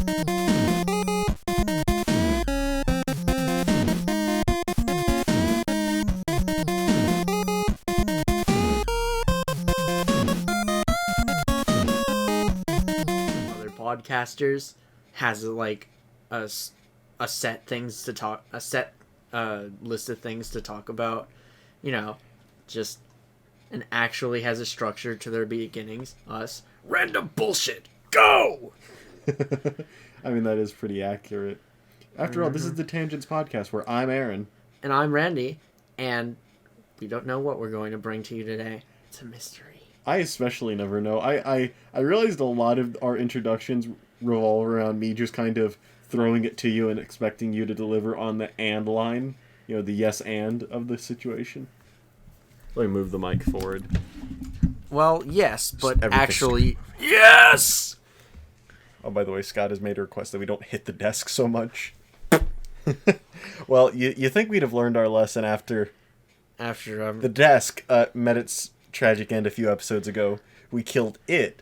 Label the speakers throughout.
Speaker 1: Other podcasters has like a set things to talk, a set list of things to talk about, you know, just, and actually has a structure to their beginnings. Us, random bullshit, go!
Speaker 2: I mean, that is pretty accurate. After all, this is the Tangents Podcast, where I'm Aaron.
Speaker 1: And I'm Randy, and we don't know what we're going to bring to you today. It's a mystery.
Speaker 2: I especially never know. I realized a lot of our introductions revolve around me just kind of throwing it to you and expecting you to deliver on the and line. You know, the yes and of the situation. Let me move the mic forward.
Speaker 1: Well, yes, but actually,
Speaker 2: yes! Oh, by the way, Scott has made a request that we don't hit the desk so much. Well, you think we'd have learned our lesson after the desk met its tragic end a few episodes ago. We killed it.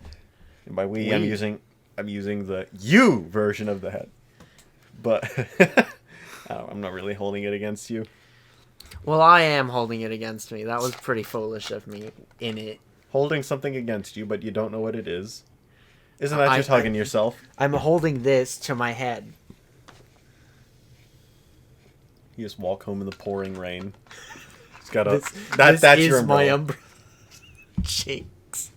Speaker 2: And by we, I'm using the you version of the head. But I'm not really holding it against you.
Speaker 1: Well, I am holding it against me. That was pretty foolish of me in it.
Speaker 2: Holding something against you, but you don't know what it is. Isn't that just hugging yourself?
Speaker 1: I'm holding this to my head.
Speaker 2: You just walk home in the pouring rain. It's got a...
Speaker 1: That's
Speaker 2: your umbrella.
Speaker 1: My umbrella. Jinx.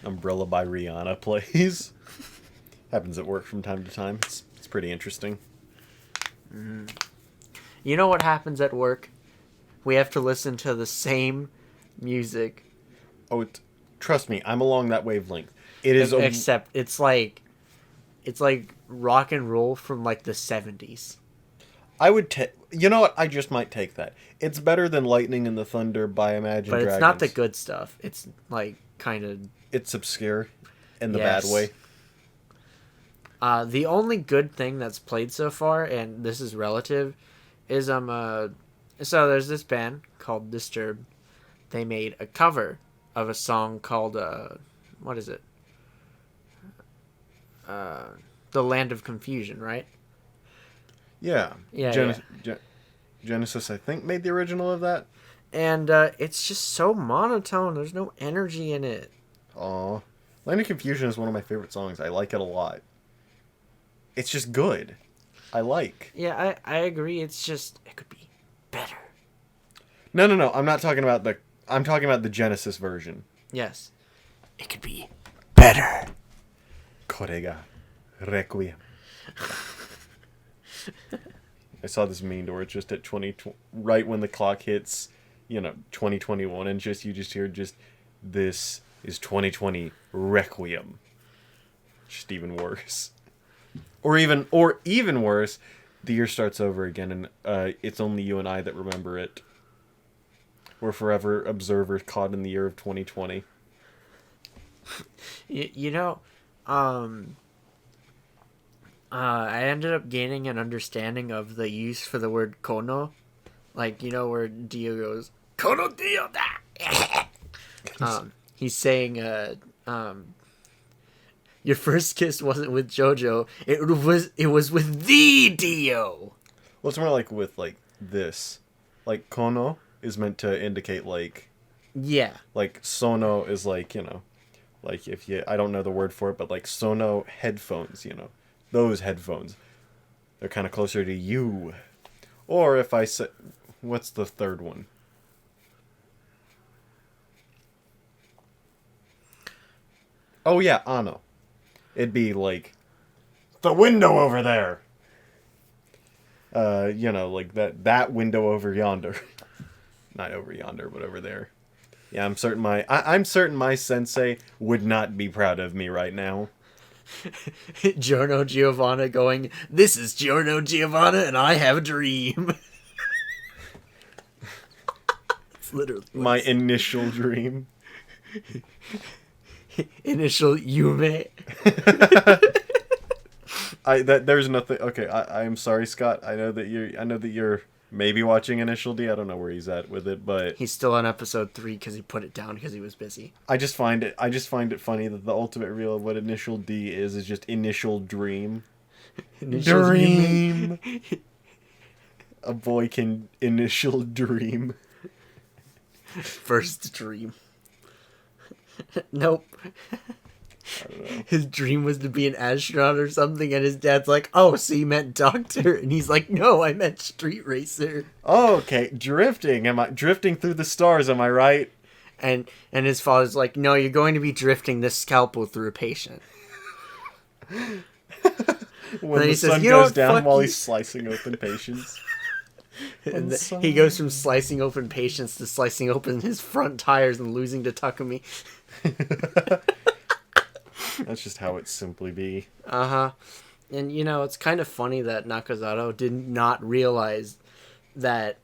Speaker 2: Umbrella by Rihanna, please. Happens at work from time to time. It's pretty interesting.
Speaker 1: You know what happens at work? We have to listen to the same music.
Speaker 2: Oh, trust me, I'm along that wavelength. It is
Speaker 1: except it's like rock and roll from like the 70s.
Speaker 2: I would take... You know what? I just might take that. It's better than Lightning and the Thunder by Imagine Dragons.
Speaker 1: But it's not the good stuff. It's like kind of...
Speaker 2: It's obscure in the bad way.
Speaker 1: The only good thing that's played so far, and this is relative, is so there's this band called Disturbed. They made a cover of a song called what is it? The Land of Confusion, right?
Speaker 2: Yeah.
Speaker 1: Yeah.
Speaker 2: Genesis, I think, made the original of that.
Speaker 1: And it's just so monotone. There's no energy in it.
Speaker 2: Aw. Land of Confusion is one of my favorite songs. I like it a lot. It's just good. I like.
Speaker 1: Yeah, I agree. It's just, it could be better.
Speaker 2: No. I'm not talking about I'm talking about the Genesis version.
Speaker 1: Yes. It could be better.
Speaker 2: Korega Requiem. I saw this meme where it's just at right when the clock hits, 2021, and you just hear this is 2020 Requiem. Just even worse. Or even worse, the year starts over again, and it's only you and I that remember it. We're forever observers caught in the year of 2020.
Speaker 1: I ended up gaining an understanding of the use for the word kono. Like, where Dio goes, Kono Dio da! He's saying, your first kiss wasn't with JoJo, it was with the Dio!
Speaker 2: Well, it's more like with, this. Like, kono is meant to indicate,
Speaker 1: Yeah.
Speaker 2: Like, sono is like if I don't know the word for it, but sono headphones, those headphones. They're kind of closer to you. Or if I say, what's the third one? Oh yeah, ano. It'd be the window over there. That window over yonder. Not over yonder, but over there. Yeah, I'm certain my sensei would not be proud of me right now.
Speaker 1: Giorno Giovanna going, this is Giorno Giovanna and I have a dream. It's literally
Speaker 2: my initial dream.
Speaker 1: Initial Yume.
Speaker 2: There's nothing. Okay, I'm sorry, Scott. I know that you're maybe watching Initial D. I don't know where he's at with it, but
Speaker 1: he's still on episode 3 because he put it down because he was busy.
Speaker 2: I just find it funny that the ultimate reveal of what Initial D is just Initial Dream. Dream. A boy can initial dream.
Speaker 1: First dream. Nope.
Speaker 2: I don't know.
Speaker 1: His dream was to be an astronaut or something, and his dad's like, "Oh, so you meant doctor?" And he's like, "No, I meant street racer."
Speaker 2: Oh, okay. Drifting. Am I drifting through the stars? Am I right?
Speaker 1: And his father's like, "No, you're going to be drifting this scalpel through a patient."
Speaker 2: When
Speaker 1: he
Speaker 2: the
Speaker 1: says,
Speaker 2: sun
Speaker 1: "You know
Speaker 2: goes
Speaker 1: what,
Speaker 2: down
Speaker 1: fuck
Speaker 2: while
Speaker 1: you."
Speaker 2: he's slicing open patients.
Speaker 1: And he goes from slicing open patients to slicing open his front tires and losing to Takumi.
Speaker 2: That's just how it simply be.
Speaker 1: Uh-huh. And, it's kind of funny that Nakazato did not realize that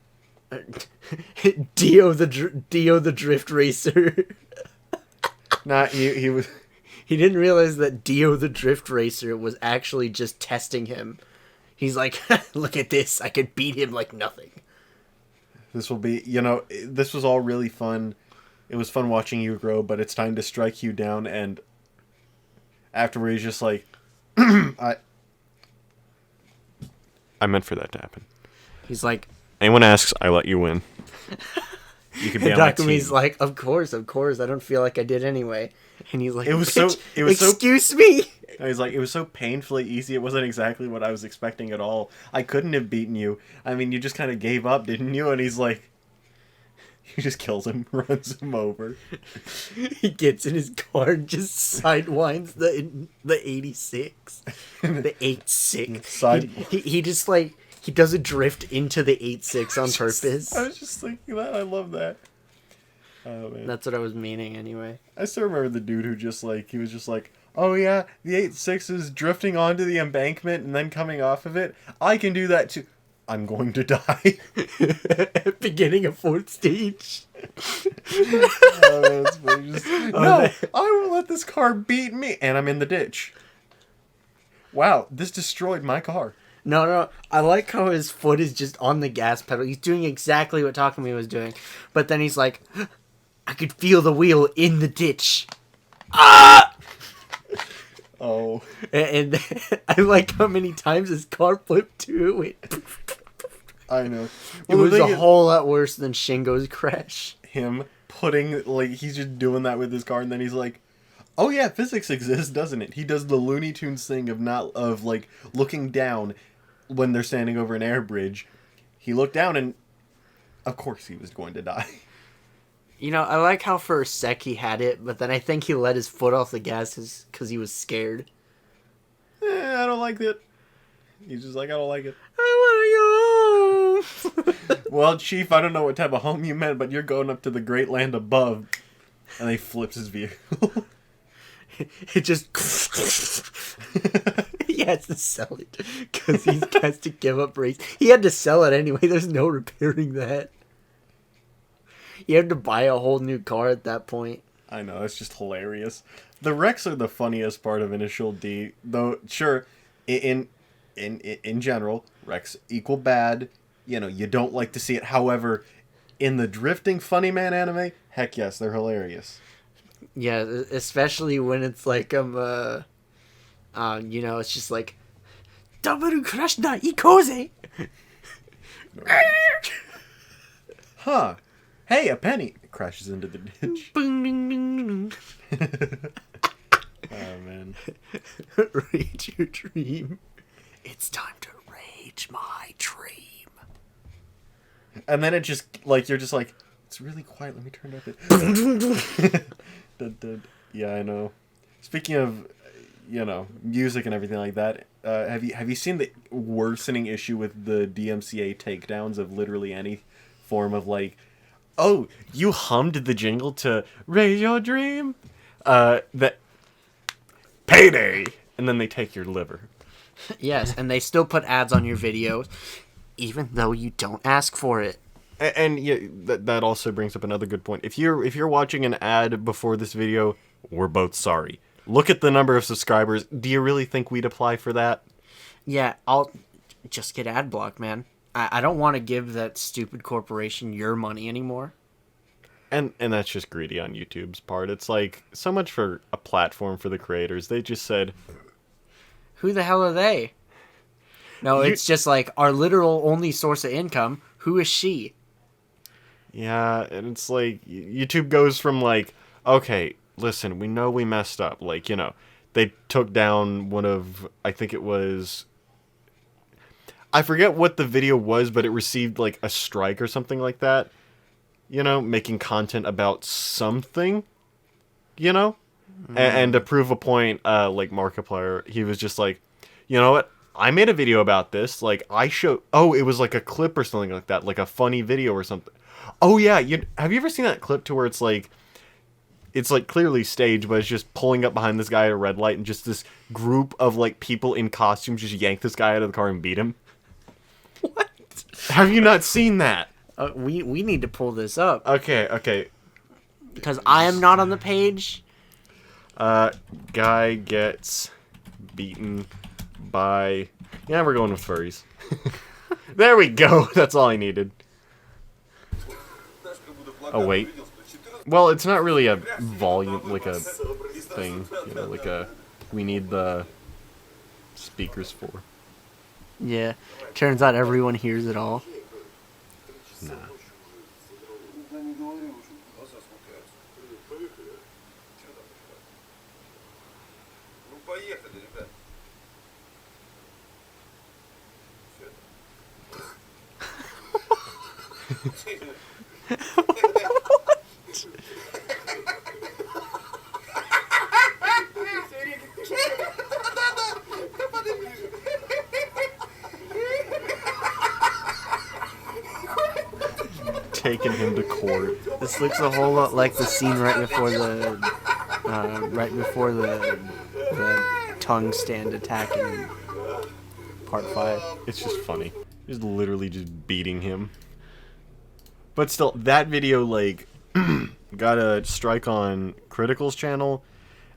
Speaker 1: Dio the Drift Racer...
Speaker 2: Nah, he was...
Speaker 1: He didn't realize that Dio the Drift Racer was actually just testing him. He's like, "Look at this. I could beat him like nothing."
Speaker 2: This will be... this was all really fun. It was fun watching you grow, but it's time to strike you down, and afterwards he's just like... I meant for that to happen.
Speaker 1: He's like...
Speaker 2: Anyone asks, I let you win. You can be on my team.
Speaker 1: Takumi's like, of course. I don't feel like I did anyway. And he's like, excuse me?
Speaker 2: He's like, it was so painfully easy. It wasn't exactly what I was expecting at all. I couldn't have beaten you. I mean, you just kind of gave up, didn't you? And he's like, he just kills him, runs him over.
Speaker 1: He gets in his car and just sidewinds the 86. The 86. He just like, he does a drift into the 86 on purpose.
Speaker 2: I was just thinking that. I love that. Oh, man.
Speaker 1: That's what I was meaning anyway.
Speaker 2: I still remember the dude who just like, he was just like, "Oh yeah, the 86 is drifting onto the embankment and then coming off of it. I can do that too. I'm going to die."
Speaker 1: Beginning of fourth stage.
Speaker 2: Oh, that's funny. No, I won't let this car beat me. And I'm in the ditch. Wow, this destroyed my car.
Speaker 1: No. I like how his foot is just on the gas pedal. He's doing exactly what Takumi was doing. But then he's like, "I could feel the wheel in the ditch." Ah!
Speaker 2: Oh.
Speaker 1: And I like how many times his car flipped too.
Speaker 2: I know.
Speaker 1: It was a whole lot worse than Shingo's crash.
Speaker 2: Him putting, like, he's just doing that with his car, and then he's like, "Oh yeah, physics exists, doesn't it?" He does the Looney Tunes thing of like looking down when they're standing over an air bridge. He looked down and of course he was going to die.
Speaker 1: I like how for a sec he had it, but then I think he let his foot off the gas because he was scared.
Speaker 2: I don't like it. He's just like, "I don't like it.
Speaker 1: I want to go home."
Speaker 2: Well, Chief, I don't know what type of home you meant, but you're going up to the great land above. And he flips his vehicle.
Speaker 1: It just... He has to sell it because he has to give up race. He had to sell it anyway. There's no repairing that. You have to buy a whole new car at that point.
Speaker 2: I know, it's just hilarious. The wrecks are the funniest part of Initial D, though. Sure, in general, wrecks equal bad. You don't like to see it. However, in the drifting funny man anime, heck yes, they're hilarious.
Speaker 1: Yeah, especially when it's like it's just like double crash na ikoze.
Speaker 2: Huh. Hey, a penny. It crashes into the ditch. Oh, man.
Speaker 1: Rage your dream. It's time to rage my dream.
Speaker 2: And then it just, like, you're just like, it's really quiet. Let me turn it up. Yeah, I know. Speaking of, music and everything like that, have you seen the worsening issue with the DMCA takedowns of literally any form of, like, "Oh, you hummed the jingle to Raise Your Dream? That payday!" And then they take your liver.
Speaker 1: Yes, and they still put ads on your videos, even though you don't ask for it.
Speaker 2: And yeah, that also brings up another good point. If you're watching an ad before this video, we're both sorry. Look at the number of subscribers. Do you really think we'd apply for that?
Speaker 1: Yeah, I'll just get ad block, man. I don't want to give that stupid corporation your money anymore.
Speaker 2: And that's just greedy on YouTube's part. It's like, so much for a platform for the creators. They just said,
Speaker 1: "Who the hell are they?" No, it's just like our literal only source of income. Who is she?
Speaker 2: Yeah, and it's like YouTube goes from like, okay, listen, we know we messed up. Like, they took down one of, I think it was, I forget what the video was, but it received like a strike or something like that. Making content about something, and to prove a point, like Markiplier, he was just like, you know what? I made a video about this. Like, it was like a clip or something like that, like a funny video or something. Oh yeah, have you ever seen that clip to where it's like clearly staged, but it's just pulling up behind this guy at a red light, and just this group of like people in costumes just yank this guy out of the car and beat him?
Speaker 1: What?
Speaker 2: Have you not seen that?
Speaker 1: We need to pull this up.
Speaker 2: Okay.
Speaker 1: Because I am not on the page.
Speaker 2: Guy gets beaten by... Yeah, we're going with furries. There we go. That's all I needed. Oh, wait. Well, it's not really a volume, like a thing. Like a... We need the speakers for.
Speaker 1: Yeah. Turns out everyone hears it all.
Speaker 2: Nah. Taking him to court.
Speaker 1: This looks a whole lot like the scene right before the tongue stand attack in part 5.
Speaker 2: It's just funny. He's literally just beating him. But still, that video, like, got a strike on Critical's channel,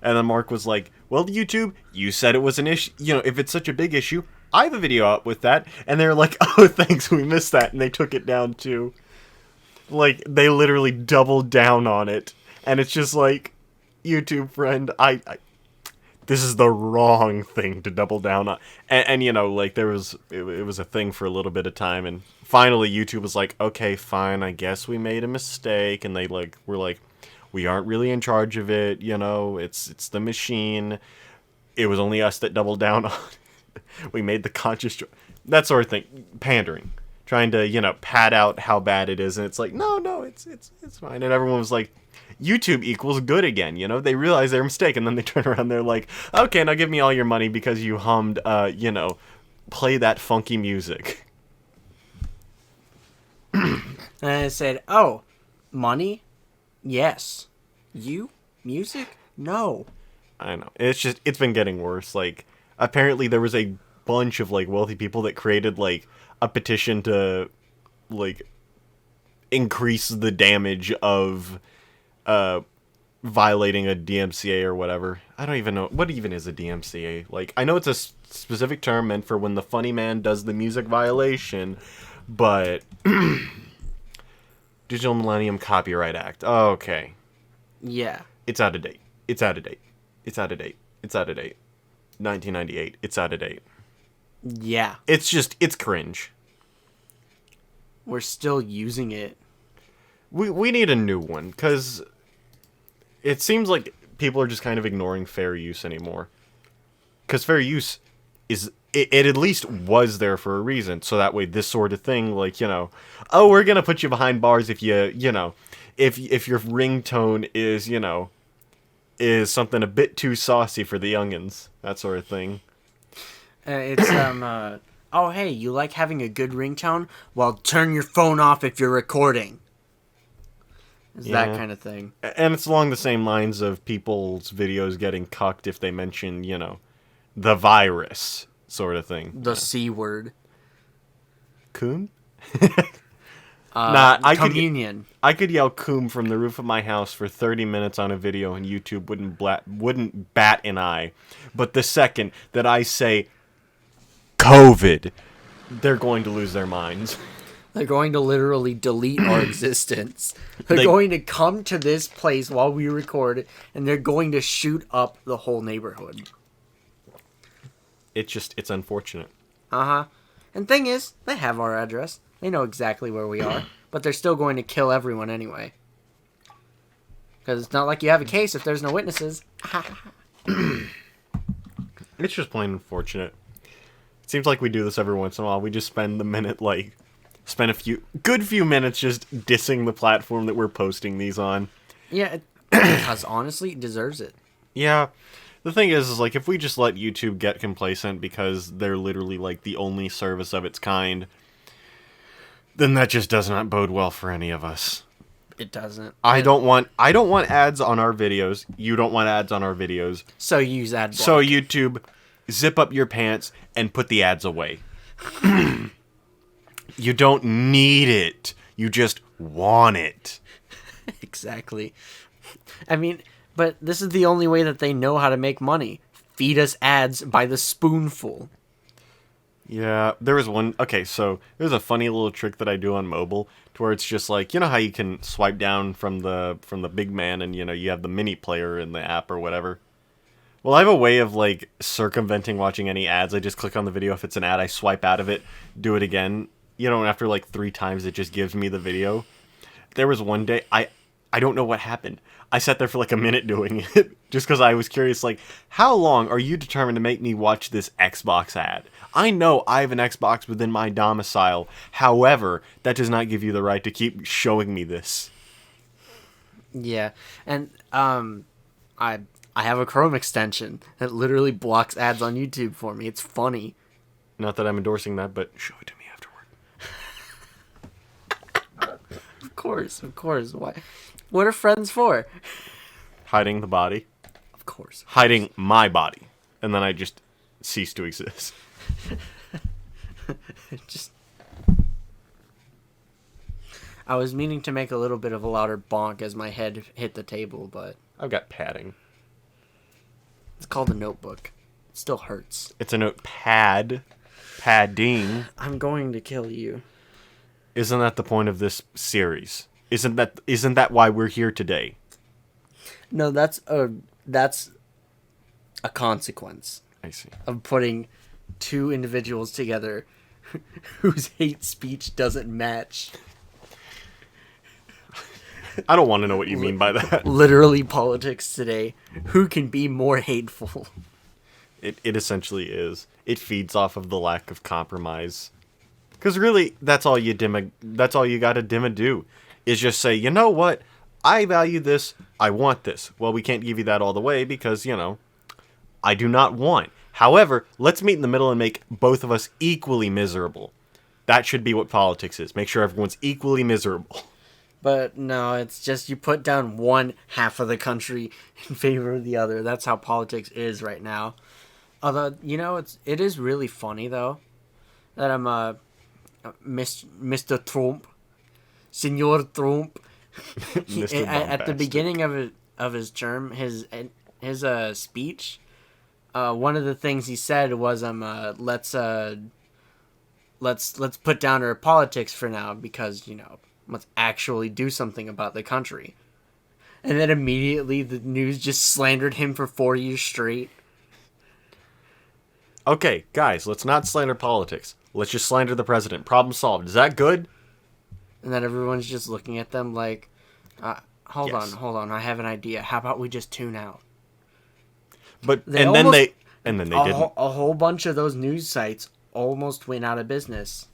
Speaker 2: and then Mark was like, well, YouTube, you said it was an issue. If it's such a big issue, I have a video up with that. And they're like, oh, thanks, we missed that. And they took it down, too. Like, they literally doubled down on it. And it's just like, YouTube friend, this is the wrong thing to double down on. And like, it was a thing for a little bit of time, and finally YouTube was like, okay, fine, I guess we made a mistake, and they, like, were like, we aren't really in charge of it, it's the machine. It was only us that doubled down on it. We made the conscious that sort of thing. Pandering. Trying to, pad out how bad it is, and it's like, no, it's fine. And everyone was like, YouTube equals good again, They realize their mistake, and then they turn around, they're like, okay, now give me all your money because you hummed, play that funky music.
Speaker 1: And I said, oh, money? Yes. You? Music? No.
Speaker 2: I know. It's been getting worse. Like, apparently there was a bunch of, like, wealthy people that created, like, a petition to, like, increase the damage of violating a DMCA or whatever. I don't even know. What even is a DMCA? Like, I know it's a specific term meant for when the funny man does the music violation, but... Digital Millennium Copyright Act. Oh, okay.
Speaker 1: Yeah.
Speaker 2: It's out of date. It's out of date. It's out of date. It's out of date. 1998. It's out of date.
Speaker 1: Yeah.
Speaker 2: It's cringe.
Speaker 1: We're still using it.
Speaker 2: We need a new one, because it seems like people are just kind of ignoring fair use anymore. Because fair use it at least was there for a reason, so that way this sort of thing, like, oh, we're gonna put you behind bars if you if your ringtone is something a bit too saucy for the youngins, that sort of thing.
Speaker 1: Oh, hey, you like having a good ringtone? Well, turn your phone off if you're recording. It's that kind of thing.
Speaker 2: And it's along the same lines of people's videos getting cucked if they mention, the virus sort of thing.
Speaker 1: The C word.
Speaker 2: Coon?
Speaker 1: Communion.
Speaker 2: I could yell "coom" from the roof of my house for 30 minutes on a video, and YouTube wouldn't bat an eye. But the second that I say COVID, they're going to lose their minds.
Speaker 1: They're going to literally delete our existence. They're going to come to this place while we record, and they're going to shoot up the whole neighborhood.
Speaker 2: It's unfortunate.
Speaker 1: Uh-huh. And thing is, they have our address. They know exactly where we are. But they're still going to kill everyone anyway. Because it's not like you have a case if there's no witnesses.
Speaker 2: It's just plain unfortunate. It seems like we do this every once in a while. We just spend a few minutes just dissing the platform that we're posting these on.
Speaker 1: Yeah, because honestly, it deserves it.
Speaker 2: Yeah. The thing is like, if we just let YouTube get complacent because they're literally, like, the only service of its kind, then that just does not bode well for any of us.
Speaker 1: It doesn't.
Speaker 2: I don't want ads on our videos. You don't want ads on our videos.
Speaker 1: So use ad block.
Speaker 2: So YouTube, zip up your pants and put the ads away. You don't need it. You just want it.
Speaker 1: Exactly. I mean, but this is the only way that they know how to make money. Feed us ads by the spoonful.
Speaker 2: Yeah, there was one. Okay, so there's a funny little trick that I do on mobile, to where it's just like, you know how you can swipe down from the big man, and you have the mini player in the app or whatever. Well, I have a way of like circumventing watching any ads. I just click on the video. If it's an ad, I swipe out of it, do it again. And after like 3 times, it just gives me the video. There was one day I don't know what happened. I sat there for like a minute doing it just because I was curious, like, how long are you determined to make me watch this Xbox ad? I know I have an Xbox within my domicile. However, that does not give you the right to keep showing me this.
Speaker 1: Yeah, and I have a Chrome extension that literally blocks ads on YouTube for me. It's funny.
Speaker 2: Not that I'm endorsing that, but show it to me afterward.
Speaker 1: Of course. Why? What are friends for?
Speaker 2: Hiding the body.
Speaker 1: Of course.
Speaker 2: Hiding my body. And then I just cease to exist.
Speaker 1: I was meaning to make a little bit of a louder bonk as my head hit the table, but
Speaker 2: I've got padding.
Speaker 1: It's called a notebook. It still hurts.
Speaker 2: It's a notepad. Padding.
Speaker 1: I'm going to kill you.
Speaker 2: Isn't that the point of this series? Isn't that why we're here today?
Speaker 1: No, that's a consequence.
Speaker 2: I see.
Speaker 1: Of putting 2 individuals together whose hate speech doesn't match.
Speaker 2: I don't want to know what you mean by that.
Speaker 1: Literally politics today. Who can be more hateful?
Speaker 2: It essentially is. It feeds off of the lack of compromise. Because really, that's all you gotta do. Is just say, you know what? I value this. I want this. Well, we can't give you that all the way because, I do not want. However, let's meet in the middle and make both of us equally miserable. That should be what politics is. Make sure everyone's equally miserable.
Speaker 1: But no, it's just you put down one half of the country in favor of the other. That's how politics is right now. Although, it is really funny, though, that I'm Mr. Trump. Senor Trump. At the beginning of his term, his speech, one of the things he said was let's put down our politics for now because let's actually do something about the country. And then immediately the news just slandered him for 4 years straight.
Speaker 2: Okay, guys, let's not slander politics. Let's just slander the president. Problem solved. Is that good?
Speaker 1: And then everyone's just looking at them like, hold on, I have an idea. How about we just tune out?
Speaker 2: But then they didn't.
Speaker 1: A whole bunch of those news sites almost went out of business.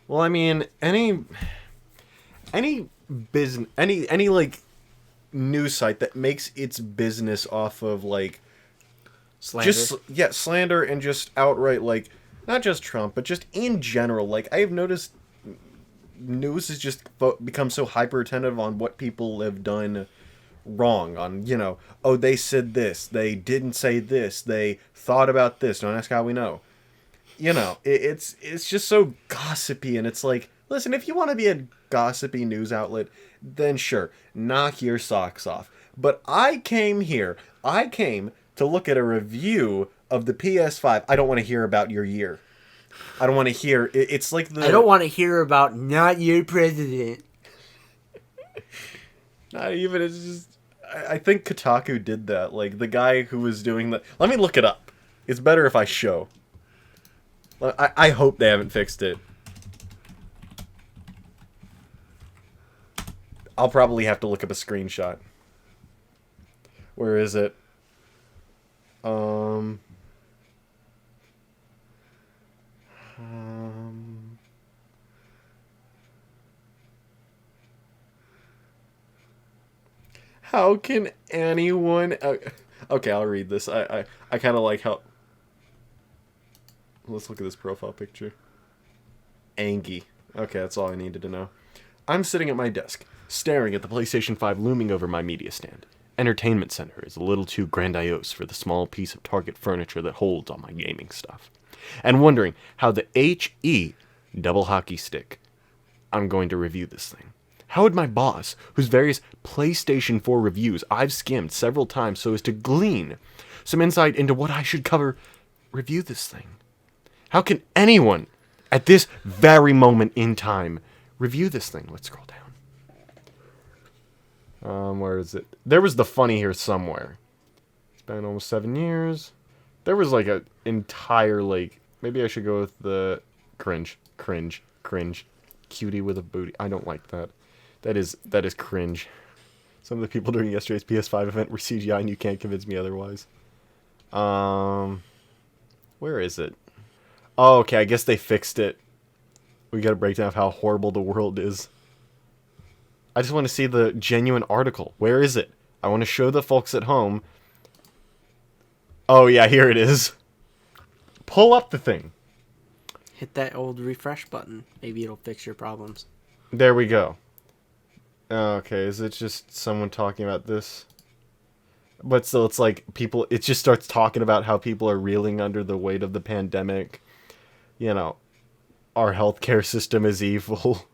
Speaker 2: Well, I mean, any business, any like news site that makes its business off of like slander. Slander and just outright like not just Trump, but just in general. Like I've noticed, news has just become so hyper attentive on what people have done wrong. On they said this, they didn't say this, they thought about this. Don't ask how we know. It's just so gossipy, and it's like, listen, if you want to be a gossipy news outlet, then sure, knock your socks off. But I came to look at a review of the PS5. I don't want to hear about your year. I don't want to hear. It's like
Speaker 1: I don't want to hear about not your president.
Speaker 2: Not even. It's just. I think Kotaku did that. Like the guy who was doing that. Let me look it up. It's better if I show. I hope they haven't fixed it. I'll probably have to look up a screenshot. Where is it? How can anyone... Okay, I'll read this. I kind of like how... Let's look at this profile picture. Angie. Okay, that's all I needed to know. I'm sitting at my desk, staring at the PlayStation 5 looming over my media stand. Entertainment Center is a little too grandiose for the small piece of Target furniture that holds all my gaming stuff. And wondering how the HE double hockey stick I'm going to review this thing. How would my boss, whose various PlayStation 4 reviews I've skimmed several times so as to glean some insight into what I should cover, review this thing? How can anyone, at this very moment in time, review this thing? Let's scroll down. Where is it? There was the funny here somewhere. It's been almost 7 years. There was like an entire, like, maybe I should go with the cringe. Cutie with a booty. I don't like that. That is cringe. Some of the people during yesterday's PS5 event were CGI and you can't convince me otherwise. Where is it? Oh, okay, I guess they fixed it. We got a breakdown of how horrible the world is. I just want to see the genuine article. Where is it? I want to show the folks at home. Oh, yeah, here it is. Pull up the thing.
Speaker 1: Hit that old refresh button. Maybe it'll fix your problems.
Speaker 2: There we go. Okay, is it just someone talking about this? But still, it's like people... It just starts talking about how people are reeling under the weight of the pandemic. You know, our healthcare system is evil.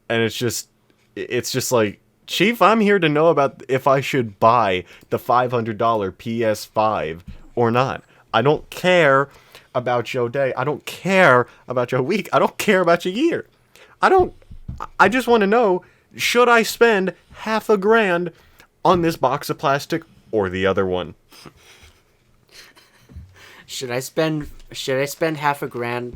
Speaker 2: And it's just like, Chief, I'm here to know about if I should buy the $500 PS5 or not. I don't care about your day. I don't care about your week. I don't care about your year. I just want to know, should I spend $500 on this box of plastic or the other one?
Speaker 1: Should I spend $500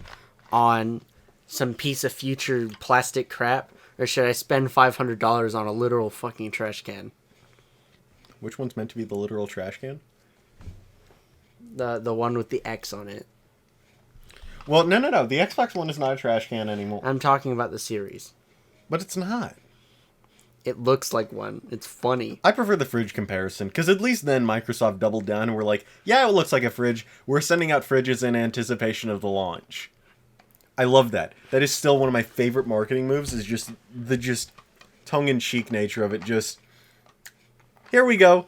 Speaker 1: on some piece of future plastic crap, or should I spend $500 on a literal fucking trash can?
Speaker 2: Which one's meant to be the literal trash can?
Speaker 1: The one with the X on it.
Speaker 2: Well, no. The Xbox One is not a trash can anymore.
Speaker 1: I'm talking about the series.
Speaker 2: But it's not.
Speaker 1: It looks like one. It's funny.
Speaker 2: I prefer the fridge comparison, because at least then Microsoft doubled down and were like, yeah, it looks like a fridge. We're sending out fridges in anticipation of the launch. I love that. That is still one of my favorite marketing moves, is just the tongue-in-cheek nature of it. Just, here we go.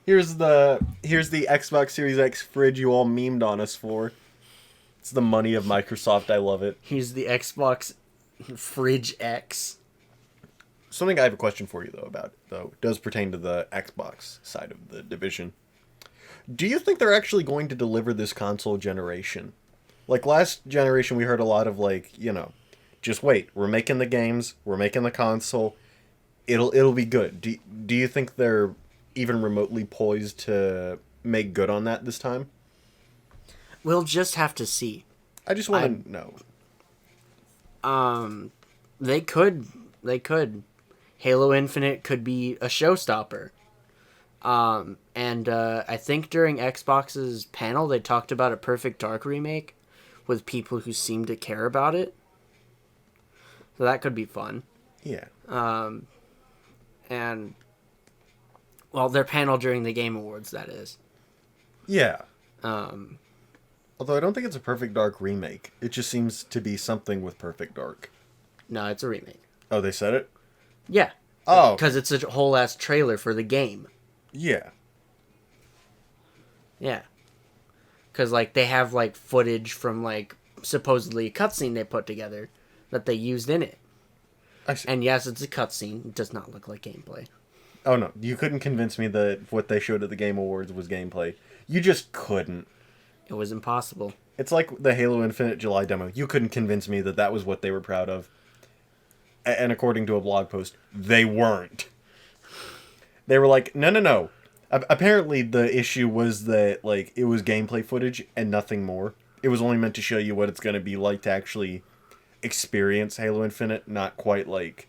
Speaker 2: Here's the Xbox Series X fridge you all memed on us for. It's the money of Microsoft. I love it.
Speaker 1: Here's the Xbox Fridge X.
Speaker 2: Something I have a question for you, though, does pertain to the Xbox side of the division. Do you think they're actually going to deliver this console generation? Like, last generation, we heard a lot of, like, just wait. We're making the games. We're making the console. It'll be good. Do you think they're even remotely poised to make good on that this time?
Speaker 1: We'll just have to see.
Speaker 2: I just want to know.
Speaker 1: They could. Halo Infinite could be a showstopper. And I think during Xbox's panel, they talked about a Perfect Dark remake with people who seem to care about it. So that could be fun.
Speaker 2: Yeah.
Speaker 1: And, well, their panel during the Game Awards, that is.
Speaker 2: Yeah. Although I don't think it's a Perfect Dark remake. It just seems to be something with Perfect Dark.
Speaker 1: No, it's a remake.
Speaker 2: Oh, they said it?
Speaker 1: Yeah.
Speaker 2: Oh.
Speaker 1: Because it's a whole-ass trailer for the game.
Speaker 2: Yeah.
Speaker 1: Yeah. Because, like, they have, like, footage from, like, supposedly a cutscene they put together that they used in it.
Speaker 2: I see.
Speaker 1: And yes, it's a cutscene. It does not look like gameplay.
Speaker 2: Oh, no. You couldn't convince me that what they showed at the Game Awards was gameplay. You just couldn't.
Speaker 1: It was impossible.
Speaker 2: It's like the Halo Infinite July demo. You couldn't convince me that was what they were proud of. And according to a blog post, they weren't. They were like, no. Apparently the issue was that, like, it was gameplay footage and nothing more. it was only meant to show you what it's going to be like to actually experience Halo Infinite, not quite like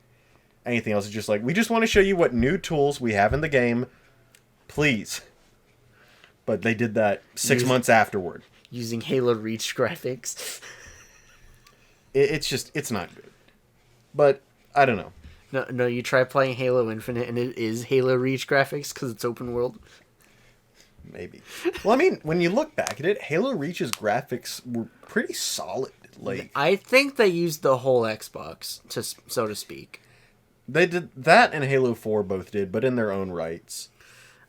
Speaker 2: anything else. It's just like, we just want to show you what new tools we have in the game. Please. But they did that 6 months afterward.
Speaker 1: Using Halo Reach graphics.
Speaker 2: It's not good. But, I don't know.
Speaker 1: No, you try playing Halo Infinite and it is Halo Reach graphics because it's open world.
Speaker 2: Maybe. Well, I mean, when you look back at it, Halo Reach's graphics were pretty solid. Like,
Speaker 1: I think they used the whole Xbox, so to speak.
Speaker 2: They did that, and Halo 4 both did, but in their own rights.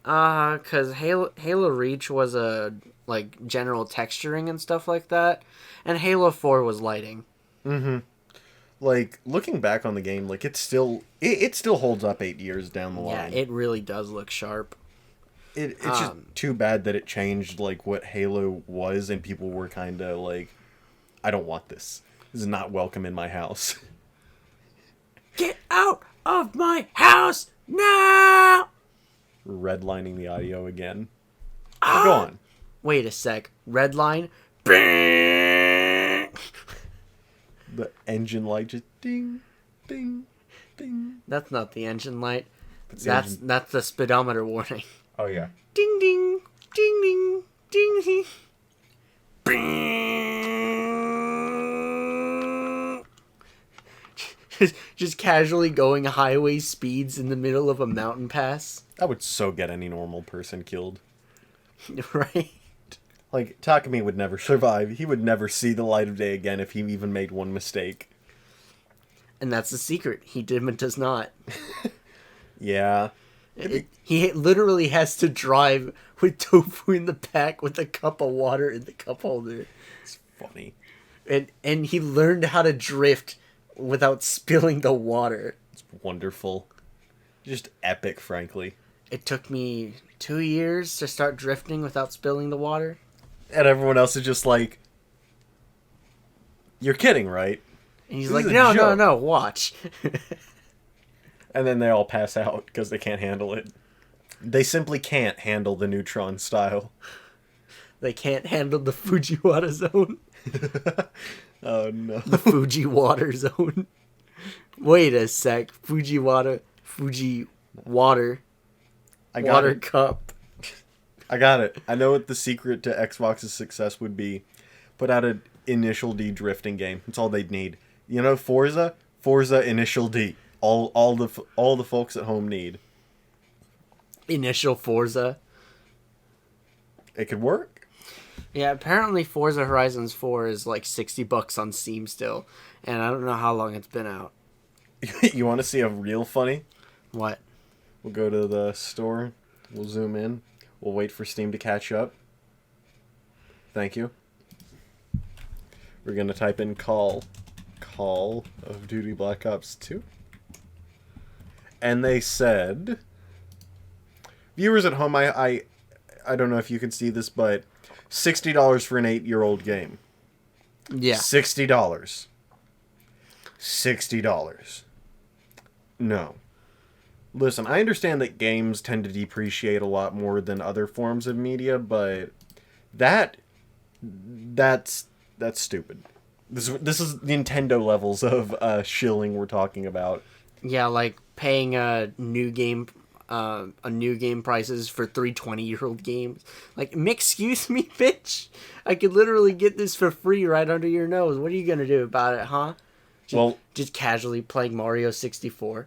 Speaker 1: Because Halo Reach was a like general texturing and stuff like that, and Halo 4 was lighting.
Speaker 2: Mm-hmm. Like, looking back on the game, like, it still holds up 8 years down the line.
Speaker 1: Yeah, it really does look sharp.
Speaker 2: It's just too bad that it changed, like, what Halo was, and people were kind of like, I don't want this. This is not welcome in my house.
Speaker 1: Get out of my house now!
Speaker 2: Redlining the audio again. Go on.
Speaker 1: Wait a sec. Redline.
Speaker 2: The engine light just ding, ding, ding.
Speaker 1: That's not the engine light. That's the speedometer warning.
Speaker 2: Oh, yeah.
Speaker 1: Ding, ding, ding, ding, ding, ding. Just casually going highway speeds in the middle of a mountain pass.
Speaker 2: That would so get any normal person killed.
Speaker 1: Right?
Speaker 2: Like, Takumi would never survive. He would never see the light of day again if he even made one mistake.
Speaker 1: And that's the secret. He does not.
Speaker 2: Yeah.
Speaker 1: He literally has to drive with tofu in the back with a cup of water in the cup holder.
Speaker 2: It's funny.
Speaker 1: And he learned how to drift without spilling the water.
Speaker 2: It's wonderful. Just epic, frankly.
Speaker 1: It took me 2 years to start drifting without spilling the water.
Speaker 2: And everyone else is just like, you're kidding, right?
Speaker 1: And he's like, no, watch.
Speaker 2: And then they all pass out because they can't handle it. They simply can't handle the neutron style.
Speaker 1: They can't handle the Fujiwara zone.
Speaker 2: Oh, no.
Speaker 1: The Fuji water zone. Wait a sec. Fuji water. Water cup.
Speaker 2: I got it. I know what the secret to Xbox's success would be. Put out an Initial D drifting game. That's all they'd need. You know, Forza Initial D. All the folks at home need.
Speaker 1: Initial Forza.
Speaker 2: It could work.
Speaker 1: Yeah, apparently Forza Horizons 4 is like $60 on Steam still, and I don't know how long it's been out.
Speaker 2: You want to see a real funny?
Speaker 1: What?
Speaker 2: We'll go to the store. We'll zoom in. We'll wait for Steam to catch up. Thank you. We're going to type in Call of Duty Black Ops 2. And they said, viewers at home, I don't know if you can see this, but $60 for an 8-year-old game.
Speaker 1: Yeah.
Speaker 2: $60. $60. No. Listen, I understand that games tend to depreciate a lot more than other forms of media, but that's stupid. This is Nintendo levels of shilling we're talking about.
Speaker 1: Yeah, like paying a new game prices for 320-year-old games. Like, excuse me, bitch. I could literally get this for free right under your nose. What are you gonna do about it, huh? Just casually playing Mario 64.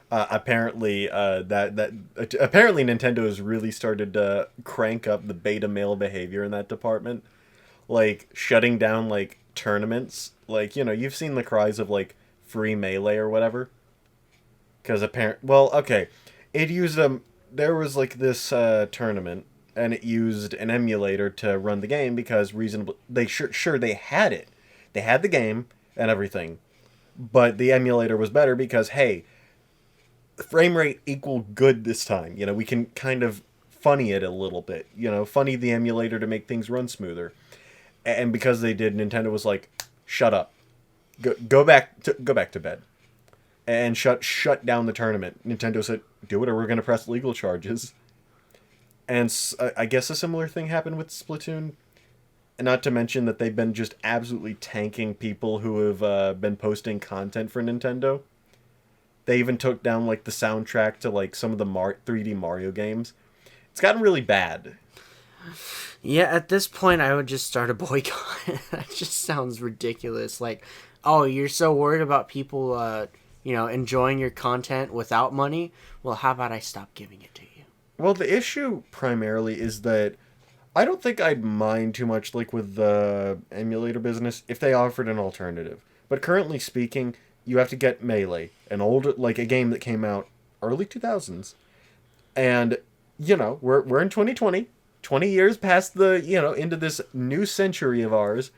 Speaker 2: Apparently Nintendo has really started to crank up the beta male behavior in that department, like shutting down like tournaments. Like, you know, you've seen the cries of like free Melee or whatever. Because it used there was like this tournament, and it used an emulator to run the game because they had it. They had the game and everything, but the emulator was better because, hey, frame rate equal good this time. You know, we can kind of funny it a little bit. You know, funny the emulator to make things run smoother. And because they did, Nintendo was like, shut up. Go back to bed. And shut down the tournament. Nintendo said, do it or we're going to press legal charges. And I guess a similar thing happened with Splatoon. not to mention that they've been just absolutely tanking people who have been posting content for Nintendo. They even took down like the soundtrack to like some of the 3D Mario games. It's gotten really bad.
Speaker 1: Yeah, at this point, I would just start a boycott. That just sounds ridiculous. Like, oh, you're so worried about people, enjoying your content without money? Well, how about I stop giving it to you?
Speaker 2: Well, the issue primarily is that I don't think I'd mind too much, like with the emulator business, if they offered an alternative. But currently speaking, you have to get Melee, like a game that came out early 2000s, and we're in 2020. 20 years past into this new century of ours.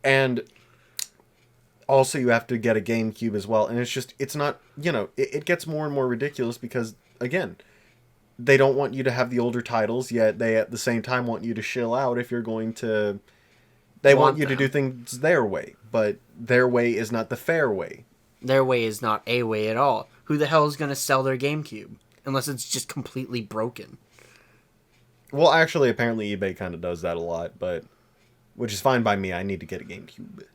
Speaker 2: And also you have to get a GameCube as well. And it's not, it gets more and more ridiculous because, again, they don't want you to have the older titles, yet they at the same time want you to shill out if you're going to... They want you to do things their way, but their way is not the fair way.
Speaker 1: Their way is not a way at all. Who the hell is going to sell their GameCube? Unless it's just completely broken.
Speaker 2: Well, actually, apparently eBay kind of does that a lot, which is fine by me. I need to get a GameCube. I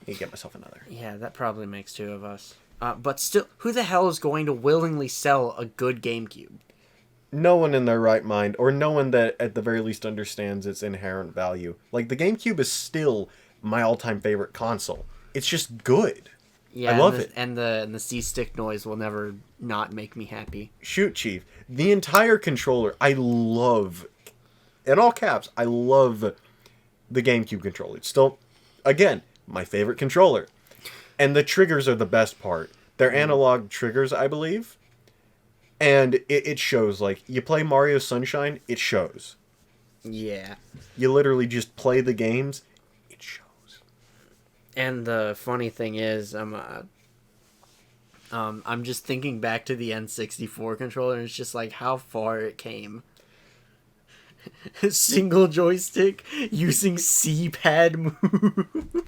Speaker 2: need to get myself another.
Speaker 1: Yeah, that probably makes two of us. But still, who the hell is going to willingly sell a good GameCube?
Speaker 2: No one in their right mind, or no one that at the very least understands its inherent value. Like, the GameCube is still my all-time favorite console. It's just good.
Speaker 1: Yeah,
Speaker 2: I love it.
Speaker 1: And the C-stick noise will never not make me happy.
Speaker 2: Shoot, Chief. The entire controller, I love... In all caps, I love the GameCube controller. It's still, again, my favorite controller. And the triggers are the best part. They're analog triggers, I believe. And it shows. Like, you play Mario Sunshine, it shows.
Speaker 1: Yeah.
Speaker 2: You literally just play the games, it shows.
Speaker 1: And the funny thing is, I'm just thinking back to the N64 controller, and it's just like how far it came. Single joystick using C-pad move.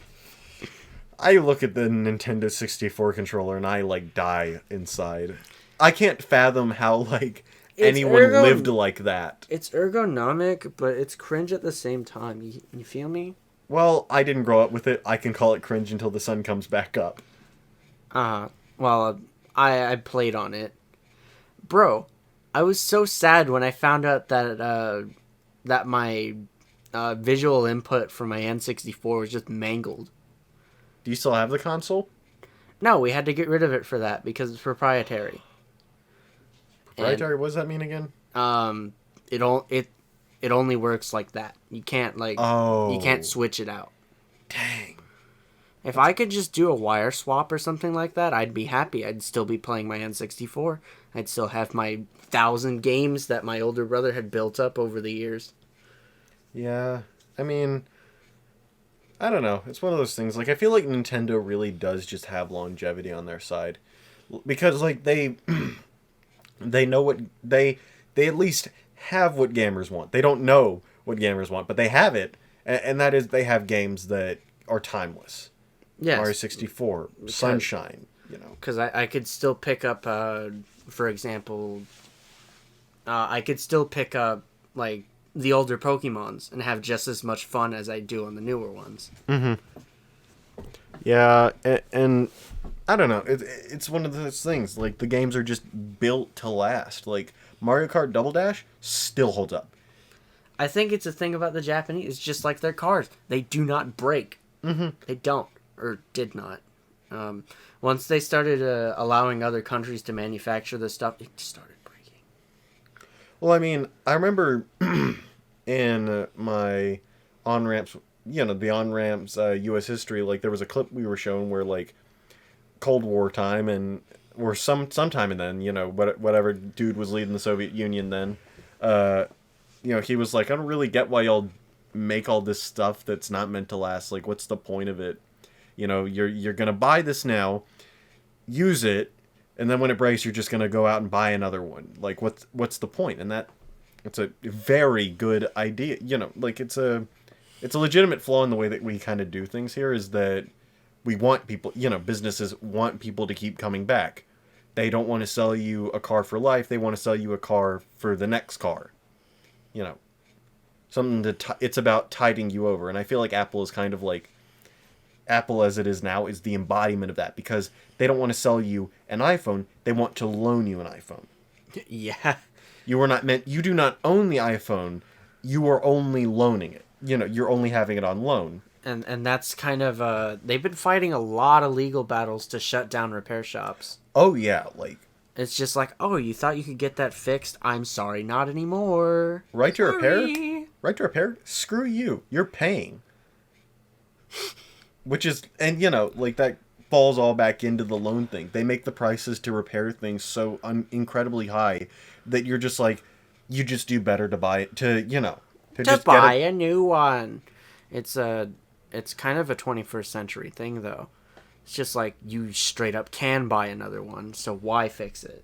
Speaker 2: I look at the Nintendo 64 controller and I like die inside. I can't fathom how anyone lived like that.
Speaker 1: It's ergonomic, but it's cringe at the same time. You feel me?
Speaker 2: Well, I didn't grow up with it. I can call it cringe until the sun comes back up.
Speaker 1: Well, I played on it. Bro, I was so sad when I found out that my visual input for my N64 was just mangled.
Speaker 2: Do you still have the console?
Speaker 1: No, we had to get rid of it for that because it's proprietary.
Speaker 2: Proprietary? What does that mean again?
Speaker 1: It only works like that. You can't you can't switch it out.
Speaker 2: Dang.
Speaker 1: If I could just do a wire swap or something like that, I'd be happy. I'd still be playing my N64. I'd still have my 1,000 games that my older brother had built up over the years.
Speaker 2: Yeah, I mean, I don't know. It's one of those things. Like, I feel like Nintendo really does just have longevity on their side, because they they know what they at least have what gamers want. They don't know what gamers want, but they have it, and that is they have games that are timeless. Yes. Mario 64, Sunshine,
Speaker 1: Because I could still pick up, for example, I could still pick up, the older Pokemons and have just as much fun as I do on the newer ones.
Speaker 2: Mm-hmm. Yeah, and I don't know. It's one of those things. Like, the games are just built to last. Like, Mario Kart Double Dash still holds up.
Speaker 1: I think it's a thing about the Japanese, just like their cars. They do not break.
Speaker 2: Mm-hmm.
Speaker 1: They don't. Or did not. Once they started allowing other countries to manufacture this stuff, it started breaking.
Speaker 2: Well, I mean, I remember in my on-ramps, the on-ramps U.S. history, there was a clip we were showing where, Cold War time, or sometime and then, whatever dude was leading the Soviet Union then, he was like, I don't really get why y'all make all this stuff that's not meant to last. Like, what's the point of it? You're gonna buy this now, use it, and then when it breaks, you're just gonna go out and buy another one. Like, what's the point? And it's a very good idea. It's a legitimate flaw in the way that we kind of do things here, is that we want people, businesses want people to keep coming back. They don't want to sell you a car for life. They want to sell you a car for the next car. It's about tiding you over. And I feel like Apple is kind of like, Apple as it is now is the embodiment of that, because they don't want to sell you an iPhone, they want to loan you an iPhone.
Speaker 1: Yeah.
Speaker 2: You do not own the iPhone, you are only loaning it. You're only having it on loan.
Speaker 1: And that's kind of they've been fighting a lot of legal battles to shut down repair shops.
Speaker 2: Oh yeah, like,
Speaker 1: it's just like, oh, you thought you could get that fixed? I'm sorry, not anymore.
Speaker 2: Right to repair? Right to repair? Screw you. You're paying. Which is, and like that falls all back into the loan thing. They make the prices to repair things so incredibly high that you're just like, you just do better to buy it, to just
Speaker 1: buy a new one. It's kind of a 21st century thing, though. It's just like, you straight up can buy another one, so why fix it?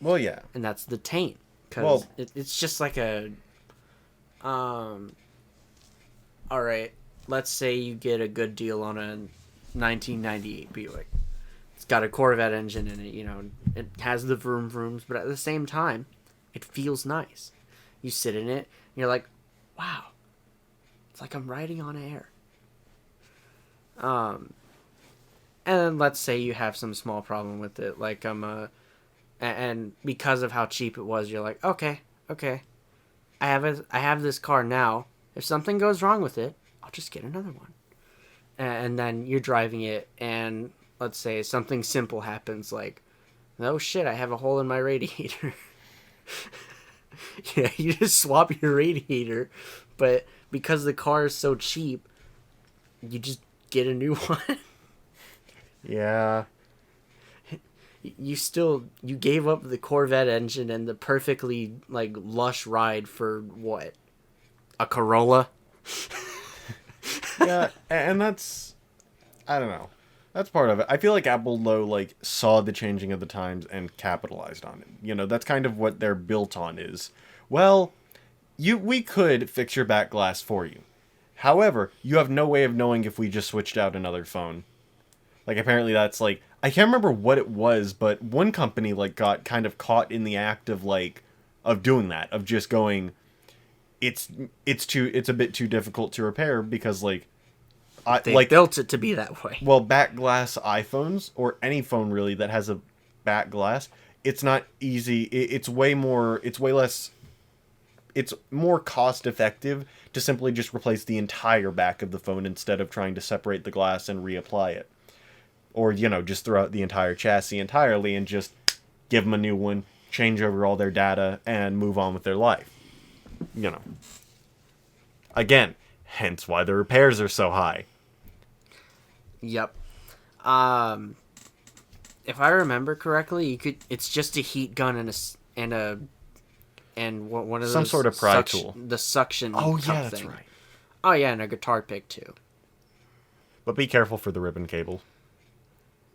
Speaker 2: Well, yeah.
Speaker 1: And that's the taint. Because it's just like a... Alright, let's say you get a good deal on a 1998 Buick. It's got a Corvette engine in it, it has the vroom vrooms, but at the same time, it feels nice. You sit in it, and you're like, wow, it's like I'm riding on air. And let's say you have some small problem with it, like and because of how cheap it was, you're like, okay, I have this car now. If something goes wrong with it, I'll just get another one. And then you're driving it, and let's say something simple happens, like, oh shit, I have a hole in my radiator. Yeah, you just swap your radiator, but because the car is so cheap, you just get a new one.
Speaker 2: Yeah.
Speaker 1: You gave up the Corvette engine and the perfectly, like, lush ride for what? A Corolla?
Speaker 2: Yeah, and that's, I don't know. That's part of it. I feel like Apple, though, like, saw the changing of the times and capitalized on it. That's kind of what they're built on is, well, we could fix your back glass for you. However, you have no way of knowing if we just switched out another phone. Like, apparently that's, like, I can't remember what it was, but one company, like, got kind of caught in the act of, like, of doing that, of just going, it's a bit too difficult to repair because, like,
Speaker 1: they built it to be that way.
Speaker 2: Well, back glass iPhones, or any phone really that has a back glass, it's not easy. It's more cost effective to simply just replace the entire back of the phone instead of trying to separate the glass and reapply it. Or, just throw out the entire chassis entirely and just give them a new one, change over all their data, and move on with their life. Again, hence why the repairs are so high.
Speaker 1: Yep. If I remember correctly, it's just a heat gun and one of those,
Speaker 2: some sort of pry tool.
Speaker 1: The suction.
Speaker 2: Oh
Speaker 1: cup
Speaker 2: yeah, that's
Speaker 1: thing.
Speaker 2: right.
Speaker 1: Oh yeah, and a guitar pick too.
Speaker 2: But be careful for the ribbon cable.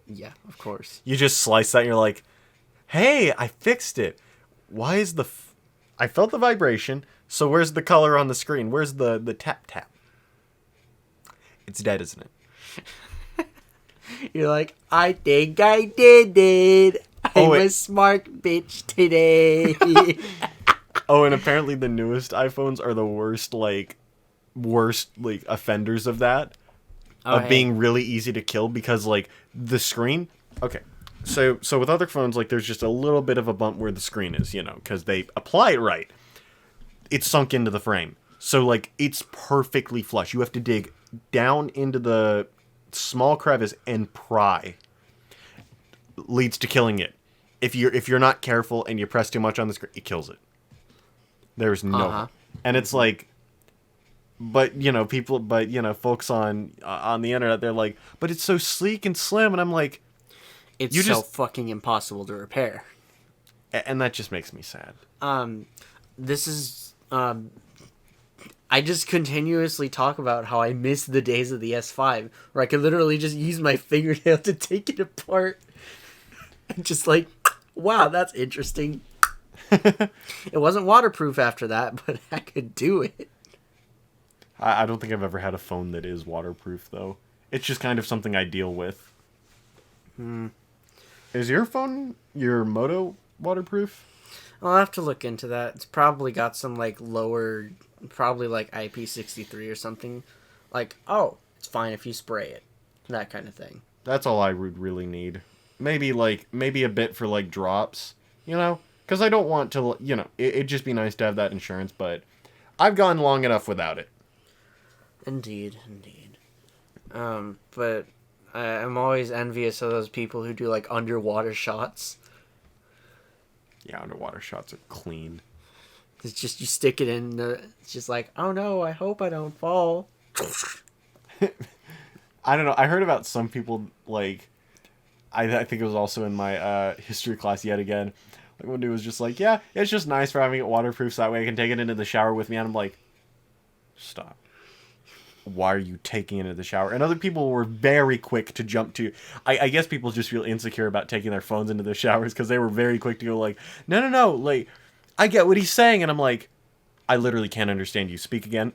Speaker 1: Yeah, of course.
Speaker 2: You just slice that and you're like, hey, I fixed it. Why is I felt the vibration, so where's the color on the screen? Where's the tap? It's dead, isn't it?
Speaker 1: You're like, I think I did it. I'm a smart bitch today.
Speaker 2: Oh, and apparently the newest iPhones are the worst offenders of that. Being really easy to kill because, like, the screen... Okay, so with other phones, like, there's just a little bit of a bump where the screen is, because they apply it right. It's sunk into the frame. So, like, it's perfectly flush. You have to dig down into the small crevice and pry. Leads to killing it. If you're not careful and you press too much on the screen, it kills it. There's no... And it's like... But, folks on the internet, they're like, but it's so sleek and slim, and I'm like...
Speaker 1: It's so fucking impossible to repair.
Speaker 2: And that just makes me sad.
Speaker 1: This is... I just continuously talk about how I miss the days of the S5, where I could literally just use my fingernail to take it apart. And just like, wow, that's interesting. It wasn't waterproof after that, but I could do it.
Speaker 2: I don't think I've ever had a phone that is waterproof, though. It's just kind of something I deal with. Is your phone, your Moto, waterproof?
Speaker 1: I'll have to look into that. It's probably got some, like, lower Probably like IP63 or something. Like, oh, it's fine if you spray it. That kind of thing.
Speaker 2: That's all I would really need. Maybe a bit for like drops, because I don't want to, it'd just be nice to have that insurance, but I've gone long enough without it.
Speaker 1: Indeed. But I'm always envious of those people who do like underwater shots.
Speaker 2: Yeah, underwater shots are clean.
Speaker 1: It's just you stick it in. It's just like, oh no, I hope I don't fall.
Speaker 2: I don't know. I heard about some people like. I think it was also in my history class yet again. Like one dude was just like, yeah, it's just nice for having it waterproof so that way I can take it into the shower with me. And I'm like, stop. Why are you taking it into the shower? And other people were very quick to jump to. I guess people just feel insecure about taking their phones into the showers because they were very quick to go like, no, like, I get what he's saying. And I'm like, I literally can't understand you. Speak again.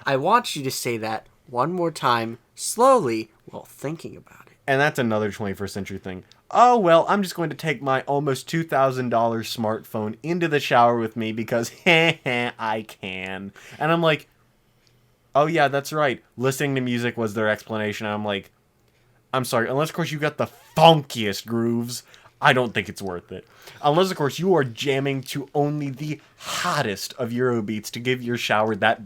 Speaker 1: I want you to say that one more time, slowly, while thinking about it.
Speaker 2: And that's another 21st century thing. Oh, well, I'm just going to take my almost $2,000 smartphone into the shower with me because I can. And I'm like, oh, yeah, that's right. Listening to music was their explanation. And I'm like, I'm sorry. Unless, of course, you got the funkiest grooves, I don't think it's worth it. Unless, of course, you are jamming to only the hottest of Eurobeats to give your shower that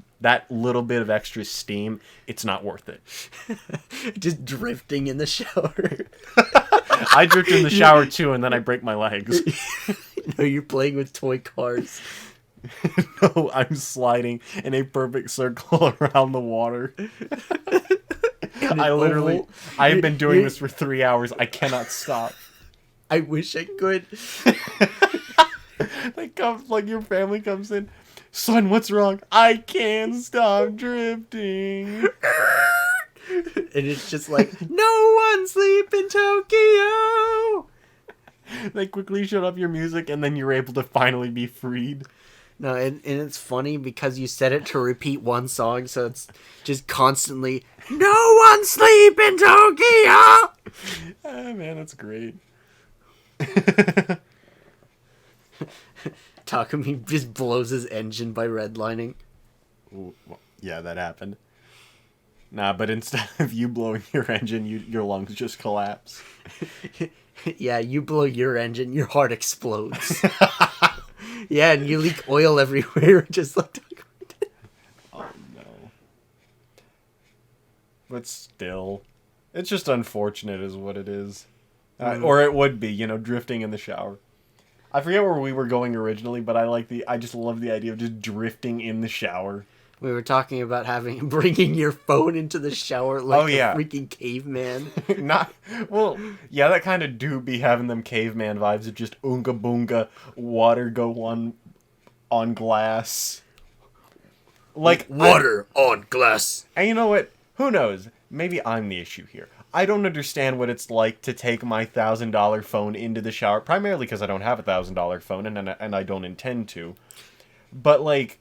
Speaker 2: little bit of extra steam. It's not worth it.
Speaker 1: Just drifting in the shower.
Speaker 2: I drift in the shower, too, and then I break my legs.
Speaker 1: No, you're playing with toy cars.
Speaker 2: No, I'm sliding in a perfect circle around the water. I've been doing this for 3 hours. I cannot stop.
Speaker 1: I wish I could.
Speaker 2: Like your family comes in. Son, what's wrong? I can't stop drifting.
Speaker 1: And it's just like, no one sleep in Tokyo.
Speaker 2: They quickly shut up your music and then you're able to finally be freed.
Speaker 1: No, and it's funny because you set it to repeat one song, so it's just constantly, no one sleep in Tokyo.
Speaker 2: Ah, man, that's great.
Speaker 1: Takumi just blows his engine by redlining.
Speaker 2: Ooh, well, yeah, that happened. Nah, but instead of you blowing your engine, your lungs just collapse.
Speaker 1: Yeah, you blow your engine, your heart explodes. Yeah, and you leak oil everywhere, just like Takumi did.
Speaker 2: Oh, no. But still, it's just unfortunate is what it is. Or it would be, drifting in the shower. I forget where we were going originally, but I just love the idea of just drifting in the shower.
Speaker 1: We were talking about bringing your phone into the shower like a freaking caveman.
Speaker 2: That kind of do be having them caveman vibes of just oonga boonga, water go on glass. Like
Speaker 1: water on glass.
Speaker 2: And you know what? Who knows? Maybe I'm the issue here. I don't understand what it's like to take my $1,000 phone into the shower, primarily because I don't have a $1,000 phone and I don't intend to. But, like,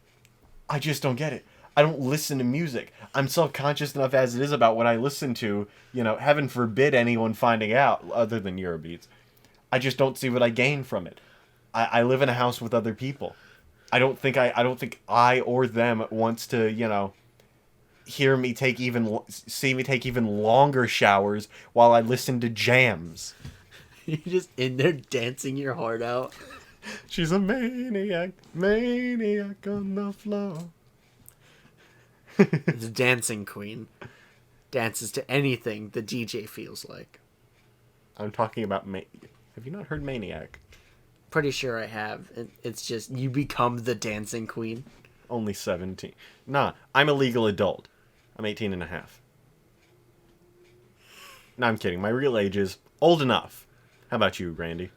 Speaker 2: I just don't get it. I don't listen to music. I'm self-conscious enough as it is about what I listen to. Heaven forbid anyone finding out, other than Eurobeats. I just don't see what I gain from it. I live in a house with other people. I don't think I or them wants to, see me take even longer showers while I listen to jams.
Speaker 1: You're just in there dancing your heart out.
Speaker 2: She's a maniac on the floor.
Speaker 1: The dancing queen dances to anything the DJ feels like.
Speaker 2: I'm talking about Have you not heard Maniac?
Speaker 1: Pretty sure I have. It's just you become the dancing queen.
Speaker 2: Only 17. Nah, I'm a legal adult. I'm 18 and a half. No, I'm kidding. My real age is old enough. How about you, Randy?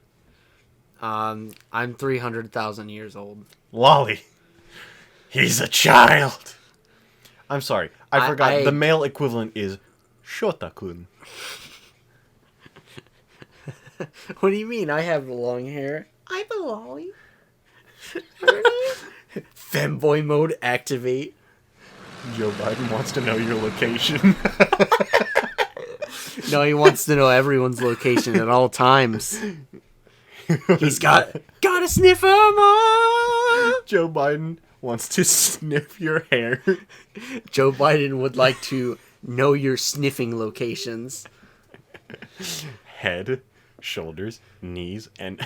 Speaker 1: I'm 300,000 years old.
Speaker 2: Lolly. He's a child. I'm sorry. I forgot. The male equivalent is Shota-kun.
Speaker 1: What do you mean? I have long hair. I'm a lolly. Femboy mode activate.
Speaker 2: Joe Biden wants to know your location.
Speaker 1: No, he wants to know everyone's location at all times. He's got to sniff 'em all.
Speaker 2: Joe Biden wants to sniff your hair.
Speaker 1: Joe Biden would like to know your sniffing locations.
Speaker 2: Head, shoulders, knees, and...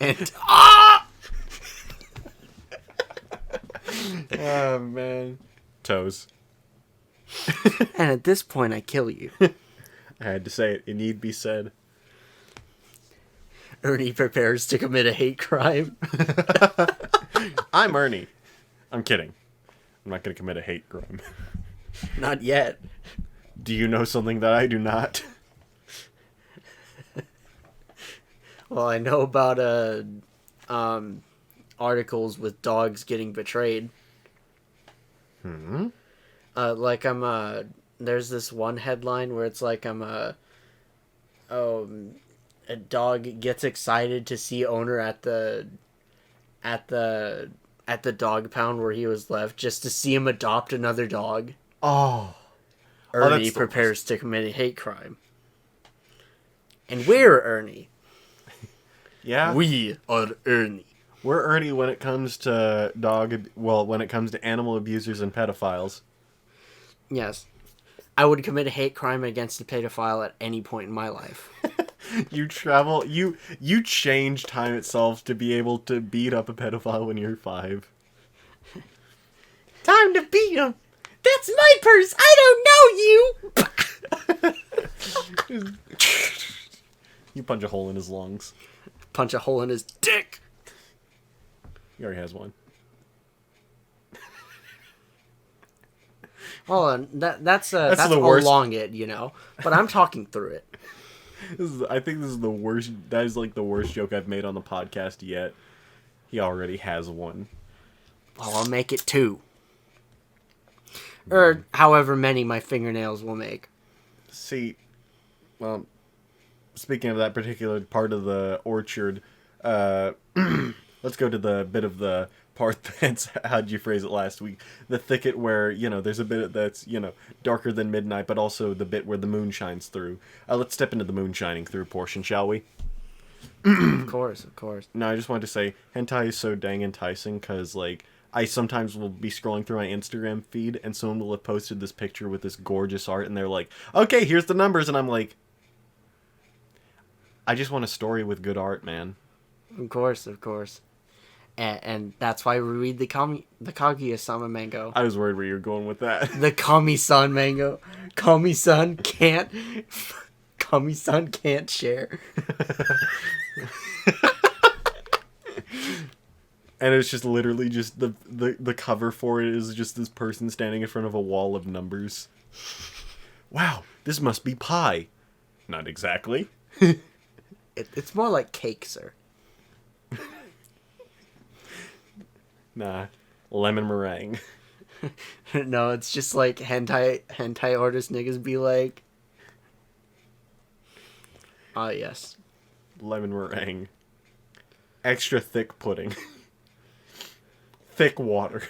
Speaker 1: And... Ah!
Speaker 2: Oh, man. Toes.
Speaker 1: And at this point, I kill you.
Speaker 2: I had to say it. It need be said.
Speaker 1: Ernie prepares to commit a hate crime.
Speaker 2: I'm Ernie. I'm kidding. I'm not going to commit a hate crime.
Speaker 1: Not yet.
Speaker 2: Do you know something that I do not?
Speaker 1: Well, I know about articles with dogs getting betrayed. There's this one headline where it's like a dog gets excited to see owner at the dog pound where he was left just to see him adopt another dog.
Speaker 2: Oh.
Speaker 1: Ernie prepares to commit a hate crime. And we're Ernie.
Speaker 2: Yeah?
Speaker 1: We are Ernie.
Speaker 2: We're Ernie when it comes to when it comes to animal abusers and pedophiles.
Speaker 1: Yes. I would commit a hate crime against a pedophile at any point in my life.
Speaker 2: You change time itself to be able to beat up a pedophile when you're 5.
Speaker 1: Time to beat him! That's my purse! I don't know you!
Speaker 2: You punch a hole in his lungs.
Speaker 1: Punch a hole in his dick!
Speaker 2: He already has one.
Speaker 1: Well, that's
Speaker 2: the worst.
Speaker 1: along it, you know. But I'm talking through it.
Speaker 2: I think this is the worst. That is like the worst joke I've made on the podcast yet. He already has one.
Speaker 1: Well, I'll make it 2. Or however many my fingernails will make.
Speaker 2: See, well, speaking of that particular part of the orchard, let's go to the bit of the part that's, how'd you phrase it last week? The thicket where, there's a bit that's, darker than midnight, but also the bit where the moon shines through. Let's step into the moon shining through portion, shall we?
Speaker 1: Of course.
Speaker 2: No, I just wanted to say, hentai is so dang enticing, because, I sometimes will be scrolling through my Instagram feed, and someone will have posted this picture with this gorgeous art, and they're like, okay, here's the numbers, and I'm like, I just want a story with good art, man.
Speaker 1: Of course. And that's why we read the Kaguya-sama manga.
Speaker 2: I was worried where you were going with that.
Speaker 1: The Kami-san manga. Kami-san can't share.
Speaker 2: And it's just literally just the cover for it is just this person standing in front of a wall of numbers. Wow, this must be pie. Not exactly.
Speaker 1: It's more like cake, sir.
Speaker 2: Nah, lemon meringue.
Speaker 1: No, it's just like hentai artist niggas be like, yes.
Speaker 2: Lemon meringue. Extra thick pudding. Thick water.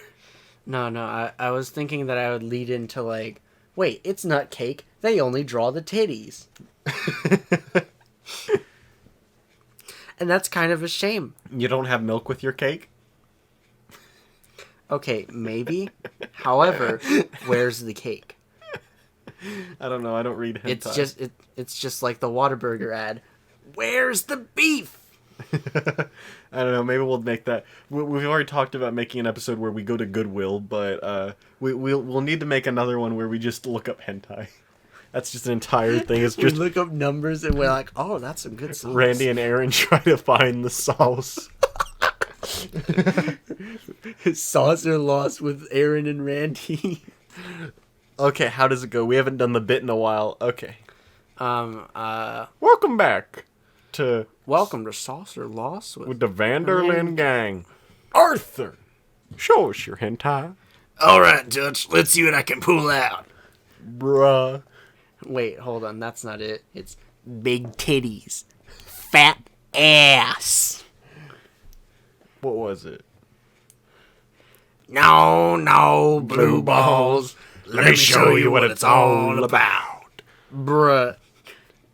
Speaker 1: No, I was thinking that I would lead into like, wait, it's not cake. They only draw the titties. And that's kind of a shame.
Speaker 2: You don't have milk with your cake?
Speaker 1: Okay, maybe. However, where's the cake?
Speaker 2: I don't know. I don't read hentai.
Speaker 1: It's just like the Whataburger ad. Where's the beef?
Speaker 2: I don't know. Maybe we'll make that. We've already talked about making an episode where we go to Goodwill, but we'll need to make another one where we just look up hentai. That's just an entire thing. It's just
Speaker 1: we look up numbers and we're like, oh, that's some good sauce.
Speaker 2: Randy and Aaron try to find the sauce.
Speaker 1: Sauce or lost with Aaron and Randy.
Speaker 2: Okay, how does it go? We haven't done the bit in a while. Okay. Welcome back to
Speaker 1: Sauce or Lost
Speaker 2: with the Vanderlyn gang. Arthur, show us your hentai.
Speaker 1: All right, Dutch. Let's see what I can pull out.
Speaker 2: Bruh.
Speaker 1: Wait, hold on. That's not it. It's big titties, fat ass.
Speaker 2: What was it?
Speaker 1: No, blue balls. Let me show you what it's all about. Bruh.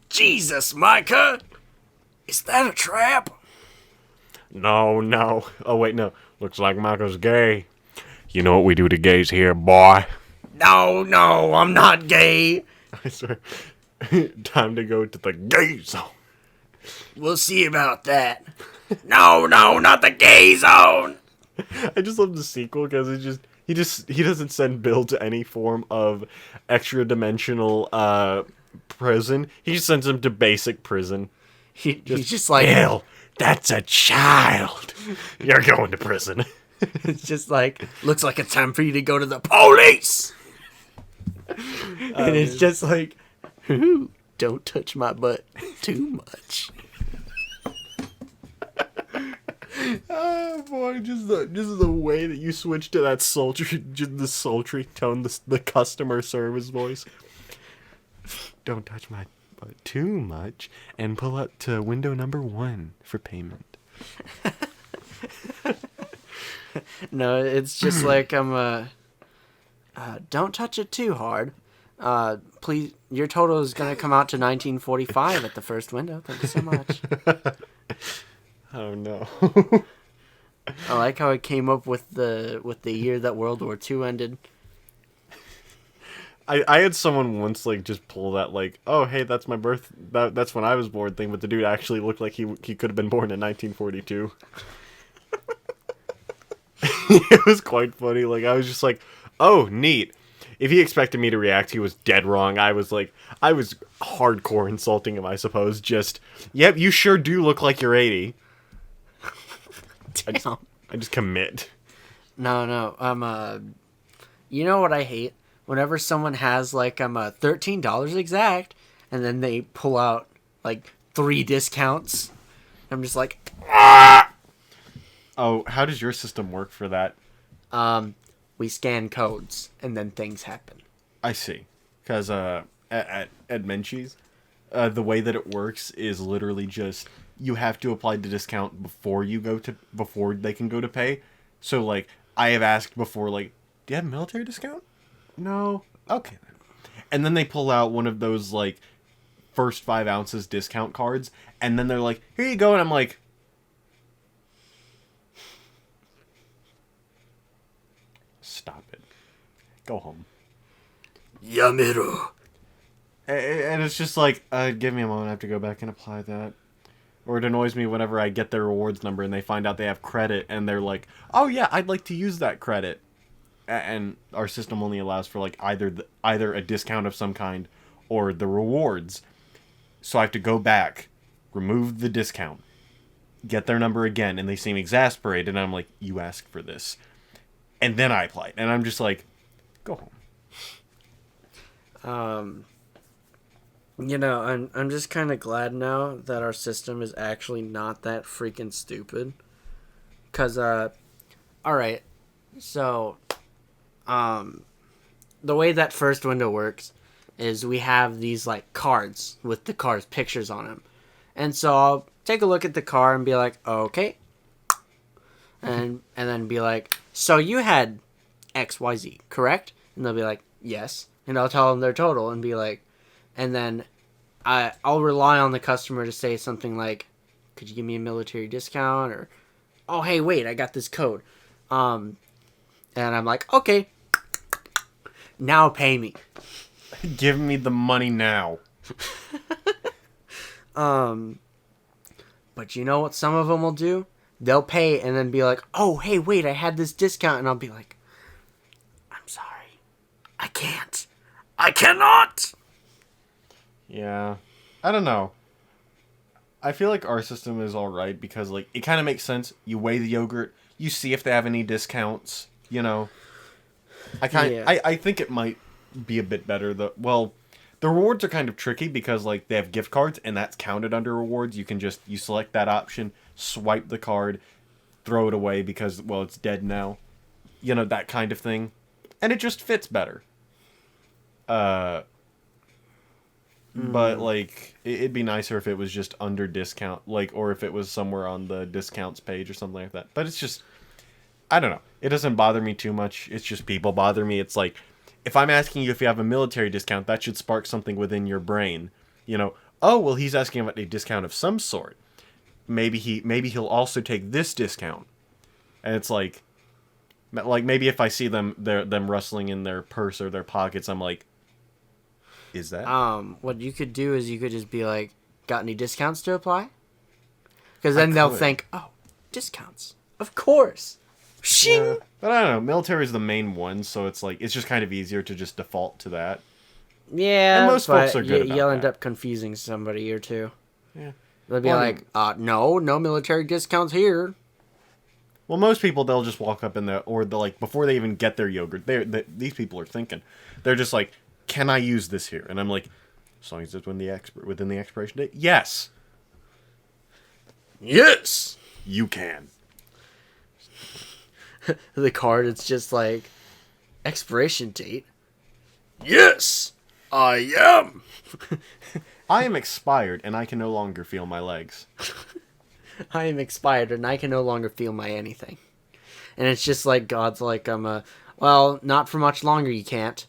Speaker 1: Jesus, Micah. Is that a trap?
Speaker 2: No. Oh, wait, no. Looks like Micah's gay. You know what we do to gays here, boy?
Speaker 1: No, I'm not gay.
Speaker 2: I swear. Time to go to the gay zone.
Speaker 1: We'll see about that. No, not the gay zone.
Speaker 2: I just love the sequel because he doesn't send Bill to any form of extra dimensional prison. He just sends him to basic prison.
Speaker 1: He's just like,
Speaker 2: Bill, that's a child. You're going to prison.
Speaker 1: It's just like, looks like it's time for you to go to the police. And it's just like, ooh, don't touch my butt too much.
Speaker 2: Oh boy, just the way that you switch to that sultry tone, the customer service voice. Don't touch my butt too much, and pull up to window number 1 for payment.
Speaker 1: No, it's just like don't touch it too hard. Please, your total is gonna come out to $19.45 at the first window. Thank you so much.
Speaker 2: Oh no.
Speaker 1: I like how it came up with the year that World War II ended.
Speaker 2: I had someone once like just pull that like, oh hey, that's my birth, that's when I was born thing, but the dude actually looked like he could have been born in 1942. It was quite funny. Like I was just like, oh neat. If he expected me to react, he was dead wrong. I was hardcore insulting him, I suppose. Just, yep, you sure do look like you're 80.
Speaker 1: Damn.
Speaker 2: I just commit.
Speaker 1: No. You know what I hate? Whenever someone has like $13 exact, and then they pull out like 3 discounts, I'm just like, ah!
Speaker 2: Oh, how does your system work for that?
Speaker 1: We scan codes, and then things happen.
Speaker 2: I see. Because at Menchie's, the way that it works is literally just you have to apply the discount before they can go to pay. So like I have asked before, like, do you have a military discount? No. Okay then. And then they pull out one of those like first 5 ounces discount cards, and then they're like, here you go, and I'm like, stop it. Go home.
Speaker 1: Yamiru.
Speaker 2: And it's just like, give me a moment, I have to go back and apply that. Or it annoys me whenever I get their rewards number and they find out they have credit and they're like, oh yeah, I'd like to use that credit. And our system only allows for like either a discount of some kind or the rewards. So I have to go back, remove the discount, get their number again, and they seem exasperated, and I'm like, you asked for this. And then I apply it, and I'm just like, go home.
Speaker 1: I'm just kind of glad now that our system is actually not that freaking stupid. Cause, alright, so, the way that first window works is we have these, like, cards with the car's pictures on them. And so I'll take a look at the car and be like, okay. And then be like, so you had XYZ, correct? And they'll be like, yes. And I'll tell them their total and be like, and then I'll rely on the customer to say something like, could you give me a military discount? Or, oh, hey, wait, I got this code. And I'm like, okay, now pay me.
Speaker 2: Give me the money now.
Speaker 1: But you know what some of them will do? They'll pay and then be like, oh, hey, wait, I had this discount. And I'll be like, I'm sorry. I can't. I cannot.
Speaker 2: Yeah. I don't know. I feel like our system is alright because, like, it kind of makes sense. You weigh the yogurt. You see if they have any discounts, you know. I think it might be a bit better. The rewards are kind of tricky because, like, they have gift cards and that's counted under rewards. You select that option, swipe the card, throw it away because, well, it's dead now. You know, that kind of thing. And it just fits better. But, like, it'd be nicer if it was just under discount, like, or if it was somewhere on the discounts page or something like that. But it's just, I don't know. It doesn't bother me too much. It's just people bother me. It's like, if I'm asking you if you have a military discount, that should spark something within your brain. You know, oh, well, he's asking about a discount of some sort. Maybe he'll also take this discount. And it's like, Like, maybe if I see them rustling in their purse or their pockets, I'm like, is that?
Speaker 1: What you could do is you could just be like, got any discounts to apply? Because then they'll think, oh, discounts. Of course. Shing!
Speaker 2: Yeah. But I don't know. Military is the main one, so it's like, it's just kind of easier to just default to that.
Speaker 1: Yeah,
Speaker 2: and most folks are good about
Speaker 1: you'll
Speaker 2: that.
Speaker 1: end up confusing somebody or two.
Speaker 2: Yeah.
Speaker 1: They'll be no military discounts here.
Speaker 2: Well, most people, they'll just walk up in there, or they'll, like, before they even get their yogurt, these people are thinking. They're just like, can I use this here? And I'm like, as long as it's within the expiration date, yes.
Speaker 1: Yes!
Speaker 2: You can.
Speaker 1: The card, it's just like, expiration date. Yes! I am!
Speaker 2: I am expired, and I can no longer feel my legs.
Speaker 1: I am expired, and I can no longer feel my anything. And it's just like, God's like, well, not for much longer you can't.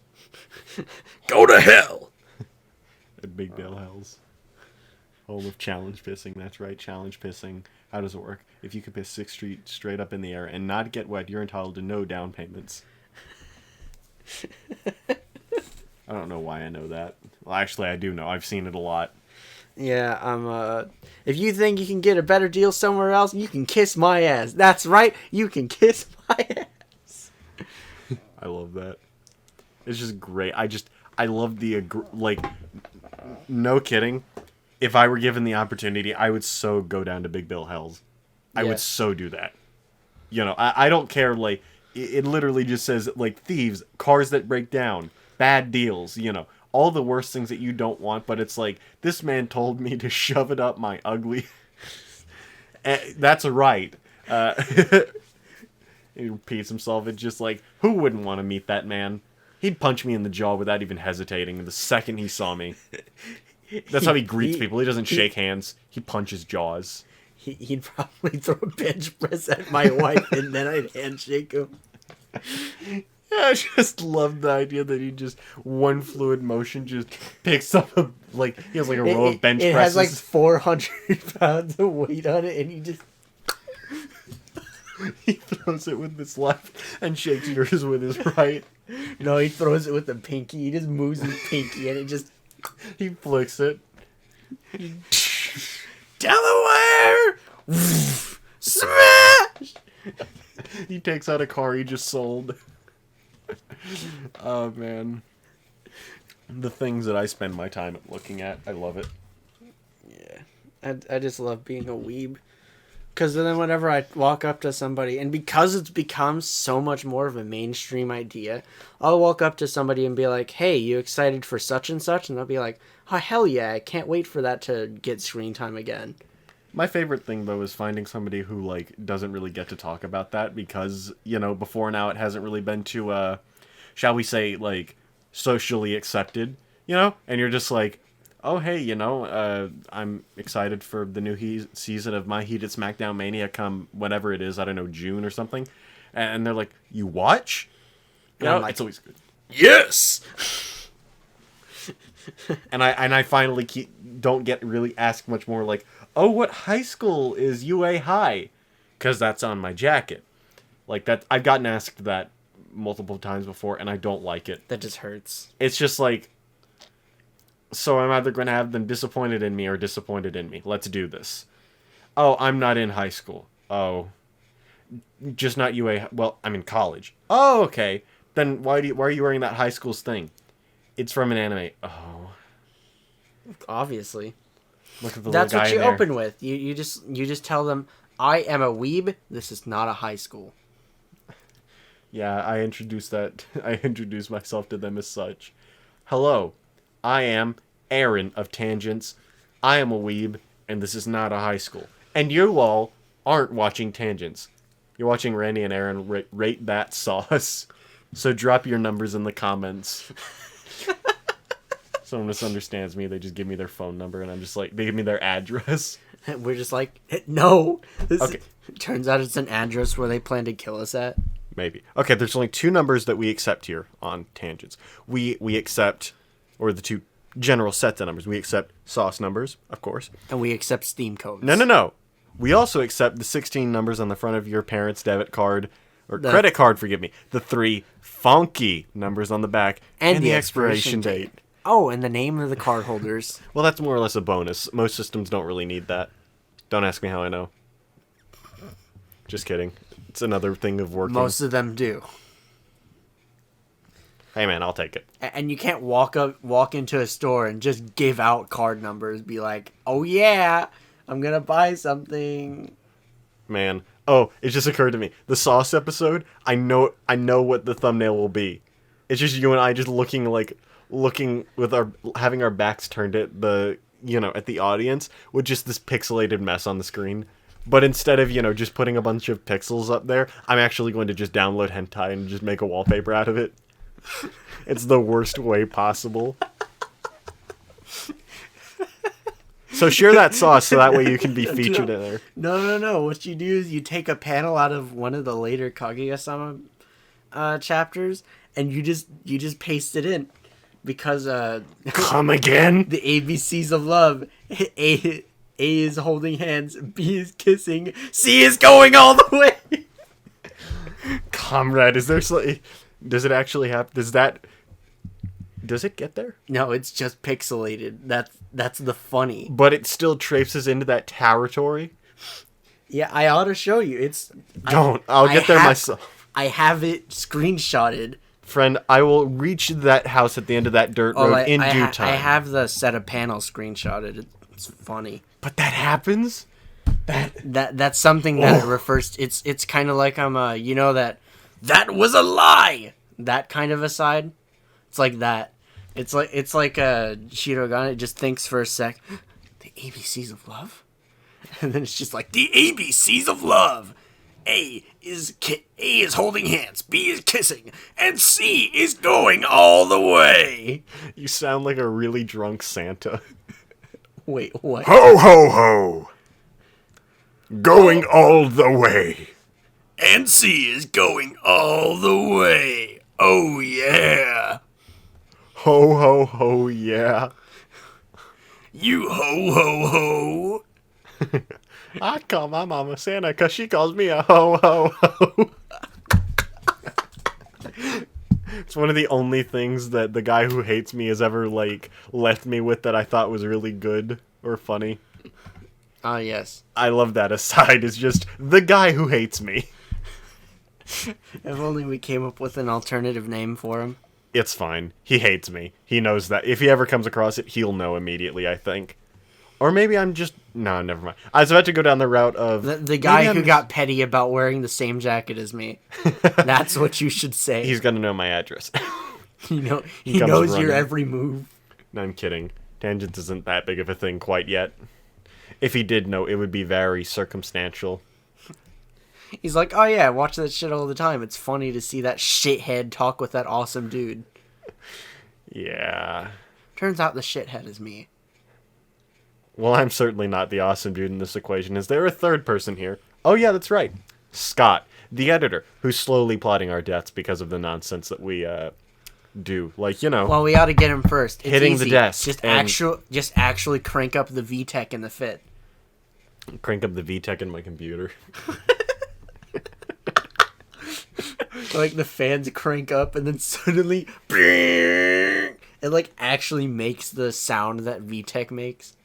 Speaker 1: Go to hell!
Speaker 2: At Big Dale Hells. Home of challenge pissing, that's right, challenge pissing. How does it work? If you can piss 6 feet straight up in the air and not get wet, you're entitled to no down payments. I don't know why I know that. Well, actually, I do know. I've seen it a lot.
Speaker 1: Yeah, if you think you can get a better deal somewhere else, you can kiss my ass. That's right, you can kiss my ass.
Speaker 2: I love that. It's just great. I love like, no kidding. If I were given the opportunity, I would so go down to Big Bill Hells. I would so do that. You know, I don't care, like, it literally just says, like, thieves, cars that break down, bad deals, you know, all the worst things that you don't want, but it's like, this man told me to shove it up my ugly... That's right. He repeats himself, it's just like, who wouldn't want to meet that man? He'd punch me in the jaw without even hesitating the second he saw me. That's how he greets people. He doesn't shake hands. He punches jaws.
Speaker 1: He'd probably throw a bench press at my wife, and then I'd handshake him.
Speaker 2: Yeah, I just love the idea that he just, one fluid motion, just picks up he has like a row of bench presses.
Speaker 1: It has like 400 pounds of weight on it, and he just...
Speaker 2: He throws it with his left and shakes yours with his right.
Speaker 1: No, he throws it with the pinky. He just moves his pinky, and it just...
Speaker 2: He flicks it.
Speaker 1: Delaware! Smash!
Speaker 2: He takes out a car he just sold. Oh, man. The things that I spend my time looking at, I love it.
Speaker 1: Yeah. I just love being a weeb. Because then whenever I walk up to somebody, and because it's become so much more of a mainstream idea, I'll walk up to somebody and be like, hey, you excited for such and such? And they'll be like, oh, hell yeah, I can't wait for that to get screen time again.
Speaker 2: My favorite thing, though, is finding somebody who, like, doesn't really get to talk about that because, you know, before now it hasn't really been too, shall we say, like, socially accepted, you know? And you're just like, oh, hey, you know, I'm excited for the new season of My Heated SmackDown Mania come whenever it is, I don't know, June or something. And they're like, you watch? You know, like, it's always good.
Speaker 1: Yes!
Speaker 2: and I finally don't get really asked much more like, oh, what high school is UA High? Because that's on my jacket. Like, that, I've gotten asked that multiple times before, and I don't like it.
Speaker 1: That just hurts.
Speaker 2: It's just like, so I'm either going to have them disappointed in me or disappointed in me. Let's do this. Oh, I'm not in high school. Oh, just not UA. Well, I'm in college. Oh, okay. Then why are you wearing that high school's thing? It's from an anime. Oh,
Speaker 1: obviously.
Speaker 2: Look at the
Speaker 1: That's
Speaker 2: little guy
Speaker 1: what you
Speaker 2: in there.
Speaker 1: open with. You just tell them, I am a weeb. This is not a high school.
Speaker 2: Yeah, I introduced myself to them as such. Hello, I am Aaron of Tangents. I am a weeb, and this is not a high school. And you all aren't watching Tangents. You're watching Randy and Aaron rate that sauce. So drop your numbers in the comments. Someone misunderstands me, they just give me their phone number, and I'm just like, they give me their address.
Speaker 1: We're just like, no.
Speaker 2: Okay.
Speaker 1: Turns out it's an address where they plan to kill us at.
Speaker 2: Maybe. Okay, there's only 2 numbers that we accept here on Tangents. We accept, or the 2 general sets of numbers. We accept sauce numbers, of course.
Speaker 1: And we accept Steam codes.
Speaker 2: No. We also accept the 16 numbers on the front of your parents' debit card, Or credit card, forgive me. The 3 funky numbers on the back. And the expiration date.
Speaker 1: Oh, and the name of the card holders.
Speaker 2: Well, that's more or less a bonus. Most systems don't really need that. Don't ask me how I know. Just kidding. It's another thing of working.
Speaker 1: Most of them do.
Speaker 2: Hey man, I'll take it.
Speaker 1: And you can't walk into a store and just give out card numbers. Be like, oh yeah, I'm gonna buy something.
Speaker 2: Man, oh, it just occurred to me. The Sauce episode. I know what the thumbnail will be. It's just you and I just looking with having our backs turned at at the audience with just this pixelated mess on the screen. But instead of, just putting a bunch of pixels up there, I'm actually going to just download hentai and just make a wallpaper out of it. It's the worst way possible. So share that Sauce so that way you can be featured in there.
Speaker 1: No. What you do is you take a panel out of one of the later Kaguya-sama chapters and you just paste it in. Because
Speaker 2: come again?
Speaker 1: The ABCs of love. A is holding hands, B is kissing, C is going all the way.
Speaker 2: Comrade, does it actually happen? Does it get there?
Speaker 1: No, it's just pixelated. That's the funny.
Speaker 2: But it still traipses into that territory?
Speaker 1: Yeah, I ought to show you.
Speaker 2: I'll get there myself.
Speaker 1: I have it screenshotted.
Speaker 2: Friend, I will reach that house at the end of that dirt road in due time.
Speaker 1: I have the set of panels screenshotted. It's funny.
Speaker 2: But that happens?
Speaker 1: That's something that it refers to. It's kind of like that was a lie. That kind of aside. It's like that. It's like Shirogane just thinks for a sec. The ABCs of love? And then it's just like, the ABCs of love. A is holding hands, B is kissing, and C is going all the way.
Speaker 2: You sound like a really drunk Santa.
Speaker 1: Wait, what?
Speaker 2: Ho, ho, ho. Going all the way.
Speaker 1: And C is going all the way. Oh, yeah.
Speaker 2: Ho, ho, ho, yeah.
Speaker 1: You ho, ho, ho.
Speaker 2: I call my mama Santa because she calls me a ho, ho, ho. It's one of the only things that the guy who hates me has ever, left me with that I thought was really good or funny.
Speaker 1: Yes.
Speaker 2: I love that aside. It's just the guy who hates me.
Speaker 1: If only we came up with an alternative name for him.
Speaker 2: It's fine. He hates me. He knows that. If he ever comes across it, he'll know immediately, I think. Or maybe I'm just... No, never mind. I was about to go down the route of...
Speaker 1: The guy who got petty about wearing the same jacket as me. That's what you should say.
Speaker 2: He's going to know my address.
Speaker 1: He knows your every move.
Speaker 2: No, I'm kidding. Tangents isn't that big of a thing quite yet. If he did know, it would be very circumstantial.
Speaker 1: He's like, oh yeah, I watch that shit all the time. It's funny to see that shithead talk with that awesome dude.
Speaker 2: Yeah.
Speaker 1: Turns out the shithead is me.
Speaker 2: Well, I'm certainly not the awesome dude in this equation. Is there a third person here? Oh yeah, that's right. Scott, the editor, who's slowly plotting our deaths because of the nonsense that we do.
Speaker 1: Well, we ought to get him first. It's
Speaker 2: hitting
Speaker 1: easy.
Speaker 2: The desk.
Speaker 1: Just actually crank up the VTech in the fit.
Speaker 2: Crank up the VTech in my computer.
Speaker 1: Like the fans crank up and then suddenly it actually makes the sound that VTech makes.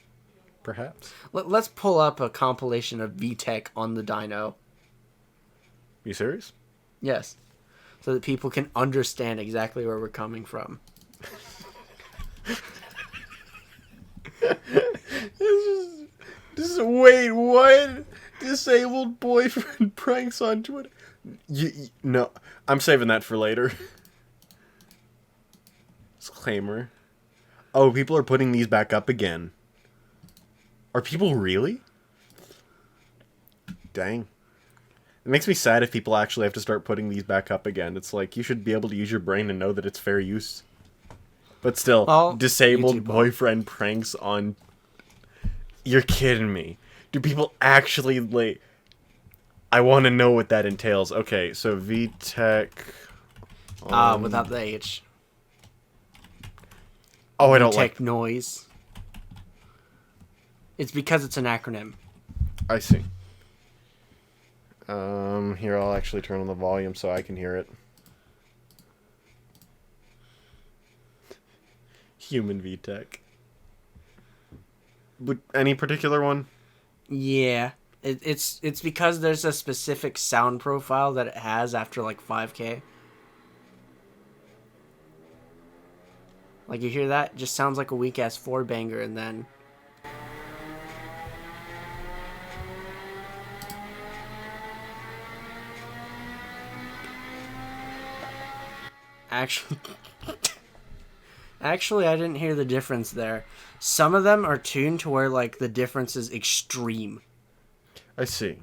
Speaker 2: Perhaps.
Speaker 1: Let's pull up a compilation of VTech on the dyno.
Speaker 2: You serious?
Speaker 1: Yes. So that people can understand exactly where we're coming from.
Speaker 2: Wait, what? Disabled boyfriend pranks on Twitter. No, I'm saving that for later. Disclaimer. Oh, people are putting these back up again. Are people really? Dang. It makes me sad if people actually have to start putting these back up again. It's like, you should be able to use your brain and know that it's fair use. But still, disabled YouTube boyfriend pranks on... You're kidding me. Do people actually, I want to know what that entails. Okay, so VTech...
Speaker 1: without the H.
Speaker 2: Oh, I don't like...
Speaker 1: VTech noise. It's because it's an acronym.
Speaker 2: I see. Here, I'll actually turn on the volume so I can hear it. Human VTech. But any particular one?
Speaker 1: Yeah. It's because there's a specific sound profile that it has after like 5K. Like you hear that? It just sounds like a weak ass 4-banger, and then actually actually I didn't hear the difference there. Some of them are tuned to where like the difference is extreme.
Speaker 2: I see.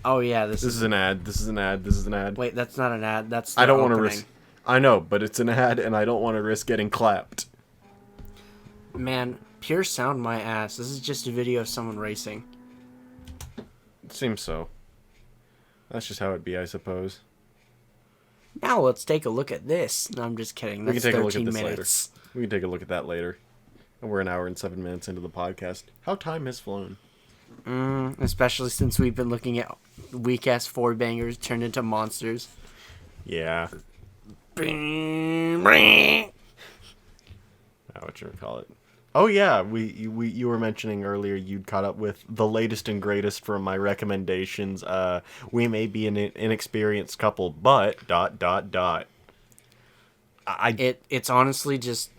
Speaker 1: Oh yeah,
Speaker 2: This is an ad. This is an ad. This is an ad.
Speaker 1: Wait, that's not an ad. That's
Speaker 2: I don't
Speaker 1: want to
Speaker 2: risk. I know, but it's an ad, and I don't want to risk getting clapped.
Speaker 1: Man, pure sound my ass. This is just a video of someone racing.
Speaker 2: It seems so. That's just how it'd be, I suppose.
Speaker 1: Now let's take a look at this. No, I'm just kidding. That's
Speaker 2: we can take a look at
Speaker 1: 13
Speaker 2: this
Speaker 1: minutes.
Speaker 2: later. We can take a look at that later. And we're an hour and 7 minutes into the podcast. How time has flown.
Speaker 1: Especially since we've been looking at weak ass 4-bangers turned into monsters.
Speaker 2: Yeah.
Speaker 1: What
Speaker 2: You call it? Oh yeah, you were mentioning earlier you'd caught up with the latest and greatest from my recommendations. We may be an inexperienced couple, but ...
Speaker 1: It's honestly just,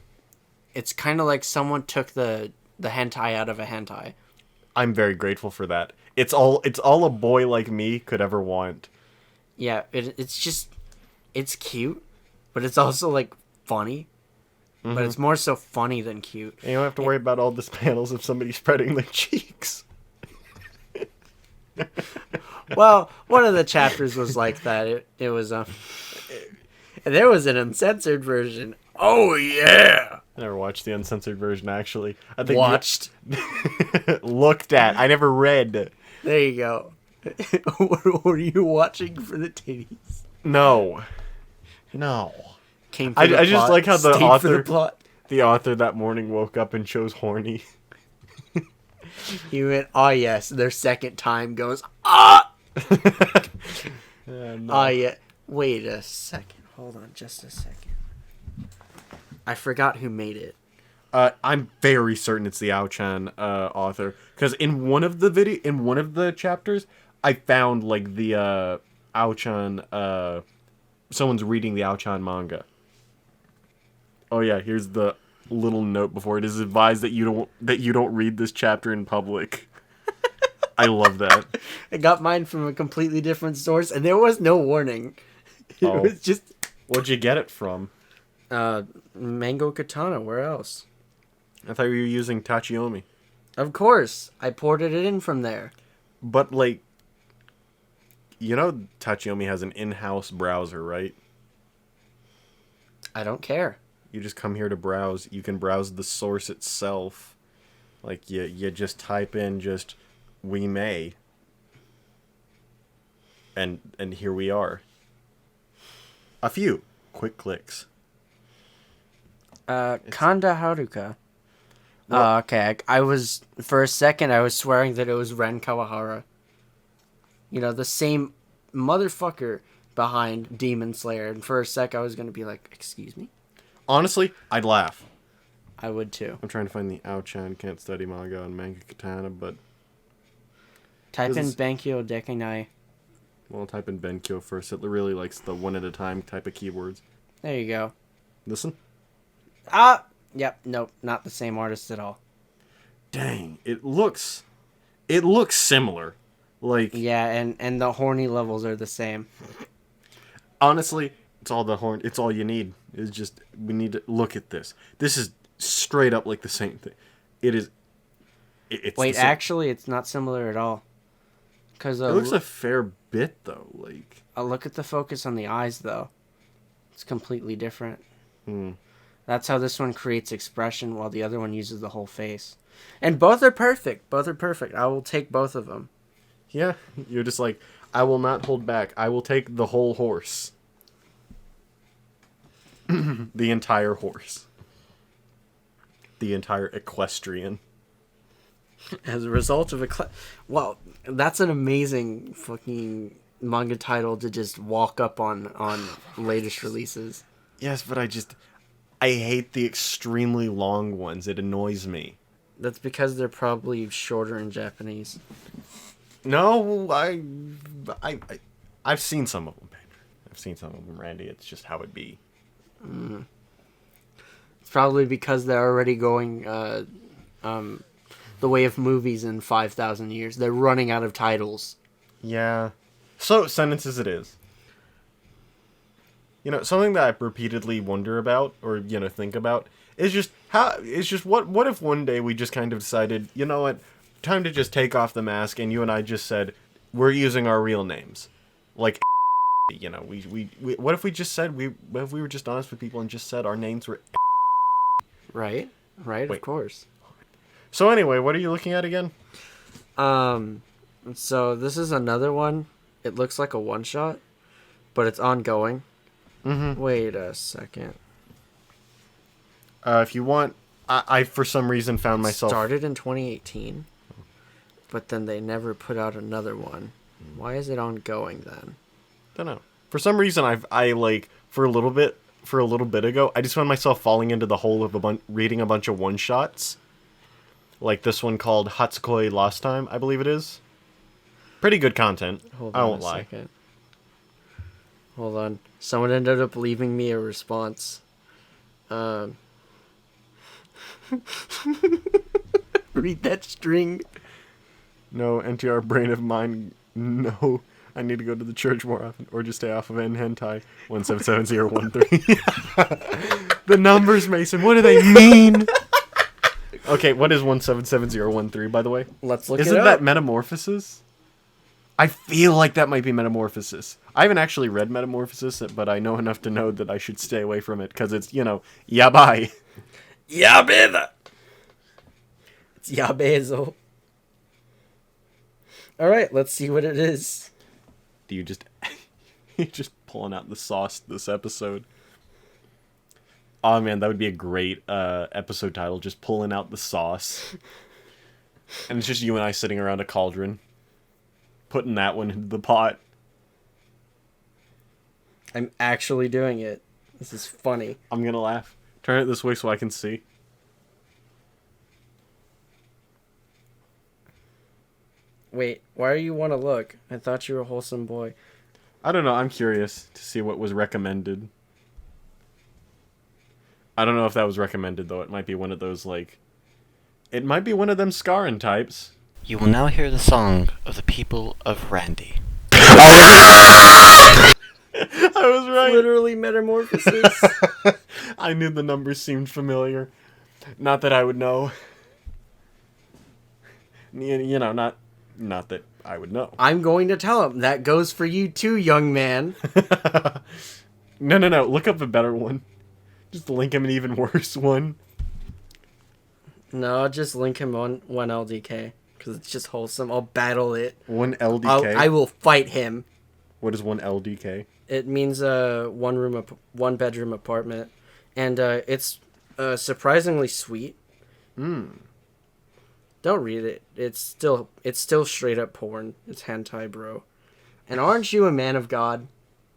Speaker 1: it's kind of like someone took the hentai out of a hentai.
Speaker 2: I'm very grateful for that. It's all a boy like me could ever want.
Speaker 1: Yeah, it's just, it's cute, but it's also like funny. Mm-hmm. But it's more so funny than cute.
Speaker 2: And you don't have to worry about all this panels of somebody spreading their cheeks.
Speaker 1: Well, one of the chapters was like that. It was there was an uncensored version. Oh yeah.
Speaker 2: I never watched the uncensored version actually. I think
Speaker 1: watched.
Speaker 2: Looked at. I never read.
Speaker 1: There you go. What were you watching for the titties?
Speaker 2: No. I just like how the author that morning woke up and chose horny.
Speaker 1: He went, oh yes, their second time goes, ah!
Speaker 2: No.
Speaker 1: Oh yeah. Wait a second. Hold on just a second. I forgot who made it.
Speaker 2: I'm very certain it's the Ao-chan author. Because in one of the chapters, I found like the Ao-chan, someone's reading the Ao-chan manga. Oh yeah, here's the little note before it is advised that you don't read this chapter in public. I love that.
Speaker 1: I got mine from a completely different source, and there was no warning. It was just.
Speaker 2: Where'd you get it from?
Speaker 1: Mango Katana. Where else?
Speaker 2: I thought you were using Tachiomi.
Speaker 1: Of course, I ported it in from there.
Speaker 2: But like, you know, Tachiomi has an in-house browser, right?
Speaker 1: I don't care.
Speaker 2: You just come here to browse. You can browse the source itself. Like, you just type in just, we may. And here we are. A few quick clicks.
Speaker 1: Kanda Haruka. Okay. I was, for a second, I was swearing that it was Ren Kawahara. You know, the same motherfucker behind Demon Slayer. And for a sec, I was going to be like, excuse me?
Speaker 2: Honestly, I'd laugh.
Speaker 1: I would too.
Speaker 2: I'm trying to find the Ao-chan Can't Study Manga on Manga Katana, but...
Speaker 1: Type in Benkyo Dekinai.
Speaker 2: Well, type in Benkyo first. It really likes the one at a time type of keywords.
Speaker 1: There you go.
Speaker 2: Listen.
Speaker 1: Yep, nope, not the same artist at all.
Speaker 2: Dang, it looks similar. Like,
Speaker 1: yeah, and the horny levels are the same.
Speaker 2: Honestly, it's all you need. It's just, we need to look at this. This is straight up like the same thing. It is.
Speaker 1: Wait, actually, it's not similar at all. Cause
Speaker 2: it looks a fair bit though. Like,
Speaker 1: look at the focus on the eyes though. It's completely different. That's how this one creates expression, while the other one uses the whole face. And both are perfect. I will take both of them.
Speaker 2: Yeah, you're just like, I will not hold back. I will take the whole horse. The entire horse. The entire equestrian.
Speaker 1: As a result of a well, that's an amazing fucking manga title to just walk up on latest releases.
Speaker 2: Yes, but I hate the extremely long ones. It annoys me.
Speaker 1: That's because they're probably shorter in Japanese.
Speaker 2: No, I've seen some of them, Pedro. I've seen some of them, Randy. It's just how it be.
Speaker 1: It's probably because they're already going the way of movies in 5,000 years. They're running out of titles.
Speaker 2: Yeah. So, sentences it is. You know, something that I repeatedly wonder about, or, you know, think about, is just what if one day we just kind of decided, you know what, time to just take off the mask, and you and I just said, we're using our real names. Like, you know, we what if we just said, what if we were just honest with people and just said our names were...
Speaker 1: Right,
Speaker 2: Wait.
Speaker 1: of course.
Speaker 2: So anyway, what are you looking at again?
Speaker 1: So this is another one. It looks like a one-shot, but it's ongoing.
Speaker 2: Mm-hmm.
Speaker 1: Wait a second.
Speaker 2: If you want, I for some reason found myself...
Speaker 1: Started in 2018, but then they never put out another one. Why is it ongoing then?
Speaker 2: Don't know. For some reason, for a little bit ago, I just found myself falling into the hole of reading a bunch of one-shots. Like this one called Hatsukoi Last Time, I believe it is. Pretty good content. I won't lie.
Speaker 1: Second. Hold on. Someone ended up leaving me a response. Read that string.
Speaker 2: No, NTR brain of mine. No, I need to go to the church more often, or just stay off of hentai. 177013. The numbers, Mason. What do they mean? Okay, what is 177013, by the way?
Speaker 1: Let's look
Speaker 2: Isn't
Speaker 1: it up.
Speaker 2: that Metamorphosis? I feel like that might be Metamorphosis. I haven't actually read Metamorphosis, but I know enough to know that I should stay away from it, because it's, you know, yabai.
Speaker 1: Yabeza! It's yabezo. Alright, let's see what it is.
Speaker 2: Do you just... You're just pulling out the sauce this episode. Oh man, that would be a great episode title, just pulling out the sauce. And it's just you and I sitting around a cauldron. Putting that one into the pot.
Speaker 1: I'm actually doing it. This is funny.
Speaker 2: I'm gonna laugh. Turn it this way so I can see.
Speaker 1: Wait, why do you want to look? I thought you were a wholesome boy.
Speaker 2: I don't know, I'm curious to see what was recommended. I don't know if that was recommended, though. It might be one of those, like... It might be one of them Scarin types.
Speaker 3: You will now hear the song of the people of Randy.
Speaker 2: I was right.
Speaker 1: Literally Metamorphosis.
Speaker 2: I knew the numbers seemed familiar. Not that I would know. You know, not that I would know.
Speaker 1: I'm going to tell him. That goes for you too, young man.
Speaker 2: No. Look up a better one. Just link him an even worse one.
Speaker 1: No, I'll just link him on one LDK. Because it's just wholesome. I'll battle it.
Speaker 2: One LDK?
Speaker 1: I will fight him.
Speaker 2: What is one LDK?
Speaker 1: It means one bedroom apartment. And it's surprisingly sweet. Don't read it. It's still straight up porn. It's hentai, bro. And aren't you a man of God?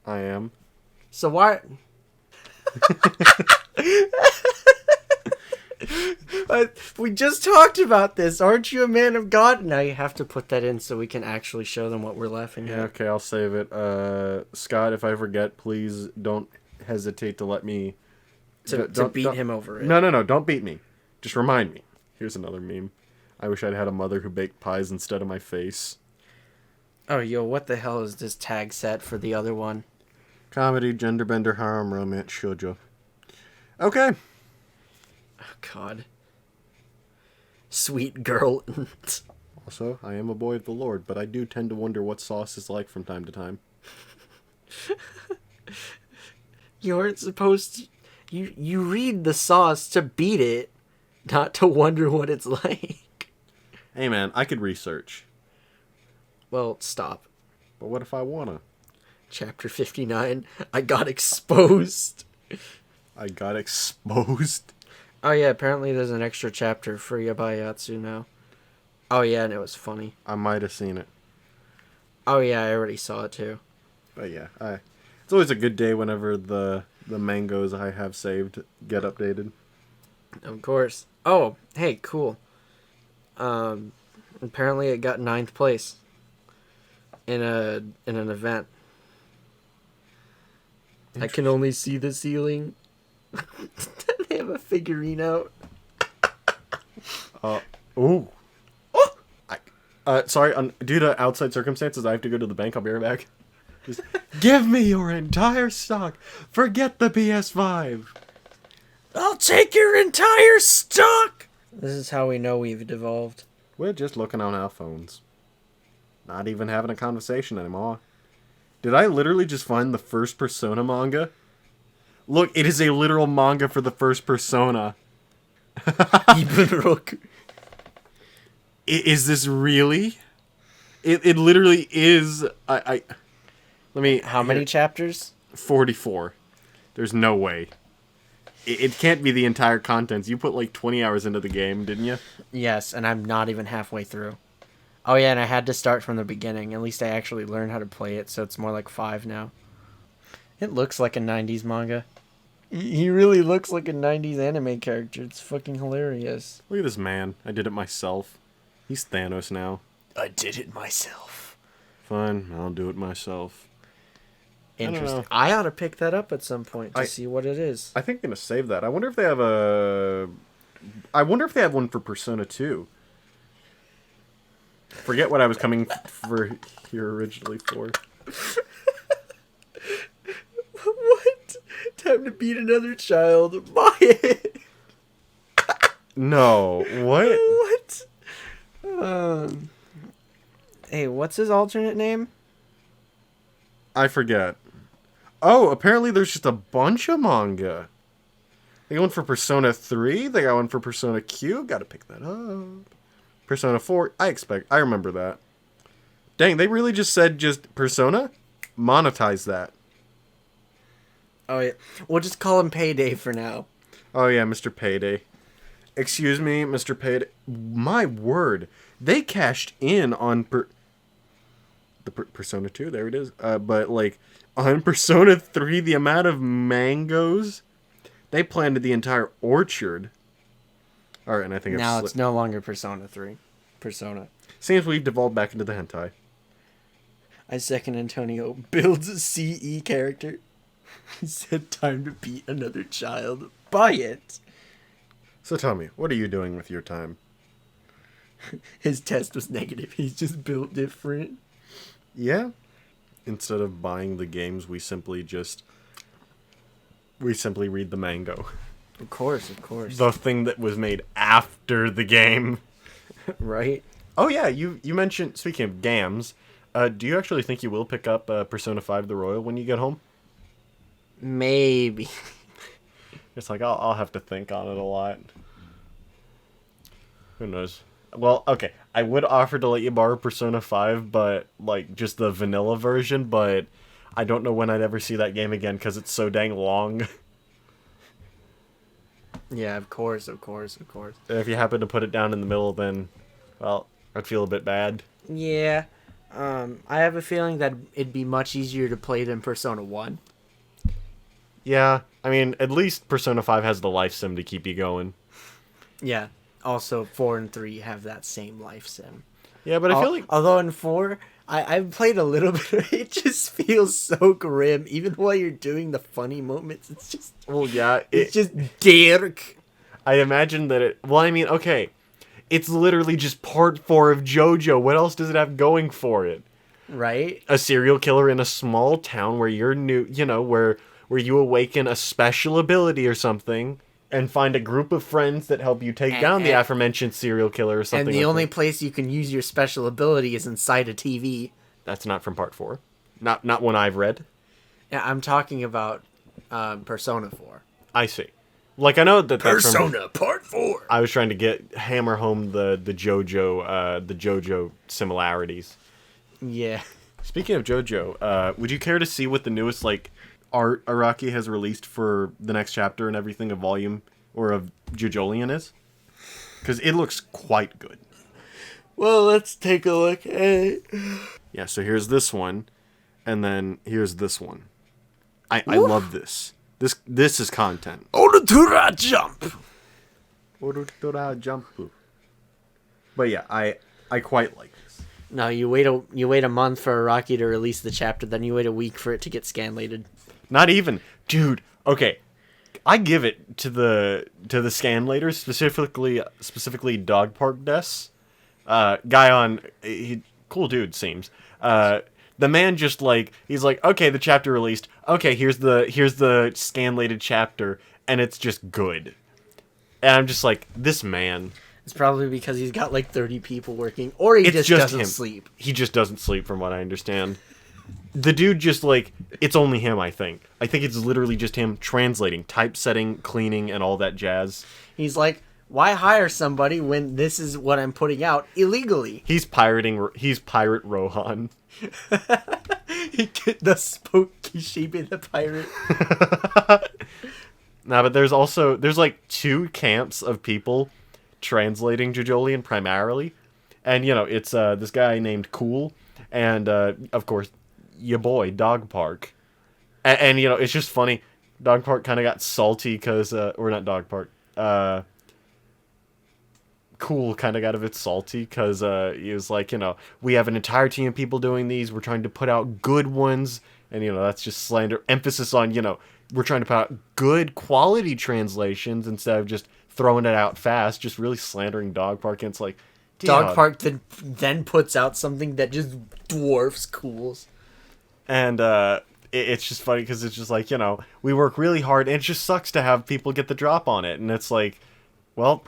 Speaker 2: I am.
Speaker 1: So why... We just talked about this. Aren't you a man of God? Now you have to put that in so we can actually show them what we're laughing at.
Speaker 2: Yeah, okay, I'll save it. Scott, if I forget, please don't hesitate to let me...
Speaker 1: To beat him over it.
Speaker 2: No, don't beat me. Just remind me. Here's another meme. I wish I'd had a mother who baked pies instead of my face.
Speaker 1: Oh, yo, what the hell is this tag set for the other one?
Speaker 2: Comedy, genderbender, harem, romance, shoujo. Okay.
Speaker 1: Oh, God. Sweet girl.
Speaker 2: Also, I am a boy of the Lord, but I do tend to wonder what sauce is like from time to time.
Speaker 1: You aren't supposed to... You read the sauce to beat it, not to wonder what it's like.
Speaker 2: Hey man, I could research.
Speaker 1: Well, stop.
Speaker 2: But what if I wanna?
Speaker 1: Chapter 59. I got exposed.
Speaker 2: I got exposed?
Speaker 1: Oh yeah, apparently there's an extra chapter for Yabayatsu now. Oh yeah, and it was funny.
Speaker 2: I might have seen it.
Speaker 1: Oh yeah, I already saw it too.
Speaker 2: But yeah, it's always a good day whenever the mangoes I have saved get updated.
Speaker 1: Of course. Oh, hey, cool. Apparently it got 9th place in an event. I can only see the ceiling. They have a figurine out.
Speaker 2: Ooh. Sorry, due to outside circumstances, I have to go to the bank. I'll be right back. Just give me your entire stock. Forget the PS5.
Speaker 1: I'll take your entire stock! This is how we know we've devolved.
Speaker 2: We're just looking on our phones. Not even having a conversation anymore. Did I literally just find the first Persona manga? Look, it is a literal manga for the first Persona. Is this really? It literally is. Let me.
Speaker 1: How many chapters?
Speaker 2: 44. There's no way. It can't be the entire contents. You put like 20 hours into the game, didn't you?
Speaker 1: Yes, and I'm not even halfway through. Oh yeah, and I had to start from the beginning. At least I actually learned how to play it, so it's more like 5 now. It looks like a 90s manga. He really looks like a 90s anime character. It's fucking hilarious.
Speaker 2: Look at this man. I did it myself. He's Thanos now.
Speaker 1: I did it myself.
Speaker 2: Fine, I'll do it myself.
Speaker 1: Interesting. I ought to pick that up at some point to see what it is.
Speaker 2: I think I'm gonna save that. I wonder if they have a. I wonder if they have one for Persona 2. Forget what I was coming for here originally for.
Speaker 1: What? Time to beat another child. Buy it.
Speaker 2: No. What?
Speaker 1: What? Hey, what's his alternate name?
Speaker 2: I forget. Oh, apparently there's just a bunch of manga. They got one for Persona 3. They got one for Persona Q. Gotta pick that up. Persona 4. I remember that. Dang, they really just said just Persona? Monetize that.
Speaker 1: Oh, yeah. We'll just call him Payday for now.
Speaker 2: Oh, yeah, Mr. Payday. Excuse me, Mr. Payday. My word. They cashed in on Persona 2. There it is. But, like, on Persona 3, the amount of mangoes, they planted the entire orchard. All right, and I think
Speaker 1: now it's no longer Persona 3. Persona.
Speaker 2: Seems we've devolved back into the hentai.
Speaker 1: I second Antonio builds a CE character. He said time to beat another child. Buy it.
Speaker 2: So tell me, what are you doing with your time?
Speaker 1: His test was negative. He's just built different.
Speaker 2: Yeah. Instead of buying the games, we simply read the mango.
Speaker 1: Of course.
Speaker 2: The thing that was made after the game.
Speaker 1: Right?
Speaker 2: Oh yeah, you mentioned, speaking of games, do you actually think you will pick up Persona 5 The Royal when you get home?
Speaker 1: Maybe.
Speaker 2: It's like, I'll have to think on it a lot. Who knows? Well, okay, I would offer to let you borrow Persona 5, but, like, just the vanilla version, but I don't know when I'd ever see that game again because it's so dang long.
Speaker 1: Yeah, of course.
Speaker 2: If you happen to put it down in the middle, then, well, I'd feel a bit bad.
Speaker 1: Yeah. I have a feeling that it'd be much easier to play than Persona 1.
Speaker 2: Yeah, I mean, at least Persona 5 has the life sim to keep you going.
Speaker 1: Yeah. Also, 4 and 3 have that same life sim.
Speaker 2: Yeah, but I feel like...
Speaker 1: Although in 4, I've played a little bit of it. It just feels so grim. Even while you're doing the funny moments, it's just...
Speaker 2: Well, yeah.
Speaker 1: It's just dark.
Speaker 2: I imagine that it... Well, I mean, okay. It's literally just part 4 of JoJo. What else does it have going for it?
Speaker 1: Right?
Speaker 2: A serial killer in a small town where you're new... You know, where you awaken a special ability or something... And find a group of friends that help you take down the aforementioned serial killer or something.
Speaker 1: And the only place you can use your special ability is inside a TV.
Speaker 2: That's not from part 4. Not one I've read.
Speaker 1: Yeah, I'm talking about Persona 4.
Speaker 2: I see. Like, I know that
Speaker 1: Persona Part 4.
Speaker 2: I was trying to hammer home the JoJo similarities.
Speaker 1: Yeah.
Speaker 2: Speaking of JoJo, would you care to see what the newest, like, art Araki has released for the next chapter and everything of volume or of JoJolion is? Because it looks quite good.
Speaker 1: Well, let's take a look at it.
Speaker 2: Yeah, so here's this one, and then here's this one. I love this. This is content.
Speaker 1: Orutura jump.
Speaker 2: Orutura jump. But yeah, I quite like this.
Speaker 1: No, you wait a month for Araki to release the chapter, then you wait a week for it to get scanlated.
Speaker 2: Not even, dude. Okay, I give it to the scanlators, specifically Dog Park Des. Guy on cool dude seems. The man just like he's like, okay, the chapter released. Okay, here's the scanlated chapter, and it's just good. And I'm just like, this man.
Speaker 1: It's probably because he's got like 30 people working, or he just doesn't sleep.
Speaker 2: He just doesn't sleep, from what I understand. The dude just like, it's only him, I think. I think it's literally just him translating, typesetting, cleaning, and all that jazz.
Speaker 1: He's like, why hire somebody when this is what I'm putting out illegally?
Speaker 2: He's Pirate Rohan.
Speaker 1: He get the spooky sheep in the pirate.
Speaker 2: Nah, but there's like two camps of people translating JoJolion primarily. And, you know, it's this guy named Cool, and, of course, your boy, Dog Park. And you know, it's just funny. Dog Park kind of got salty because, or not Dog Park, Cool kind of got a bit salty because he was like, you know, we have an entire team of people doing these. We're trying to put out good ones. And, you know, that's just slander. Emphasis on, you know, we're trying to put out good quality translations instead of just throwing it out fast, just really slandering Dog Park. And it's like,
Speaker 1: Dog Park then puts out something that just dwarfs Cool's.
Speaker 2: And it's just funny because it's just like, you know, we work really hard and it just sucks to have people get the drop on it. And it's like, well,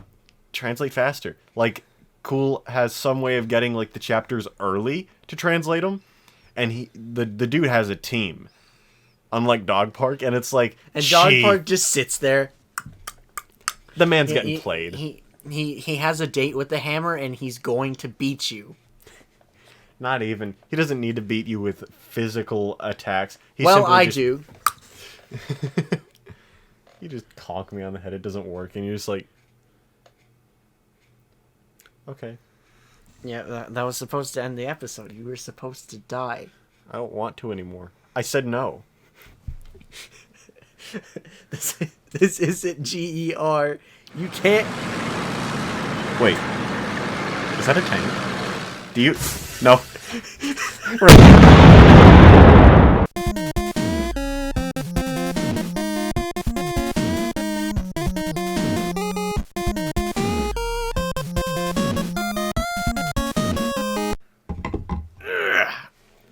Speaker 2: translate faster. Like, Cool has some way of getting like the chapters early to translate them. And the dude has a team, unlike Dog Park. And it's like,
Speaker 1: and Dog Park just sits there.
Speaker 2: The man's getting played.
Speaker 1: He has a date with the hammer and he's going to beat you.
Speaker 2: Not even. He doesn't need to beat you with physical attacks.
Speaker 1: I do.
Speaker 2: You just conk me on the head. It doesn't work. And you're just like, okay.
Speaker 1: Yeah, that was supposed to end the episode. You were supposed to die.
Speaker 2: I don't want to anymore. I said no.
Speaker 1: This isn't GER. You can't...
Speaker 2: Wait. Is that a tank? Do you... No.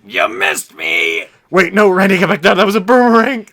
Speaker 1: You missed me!
Speaker 2: Wait, no, Randy, get back down. That was a boomerang.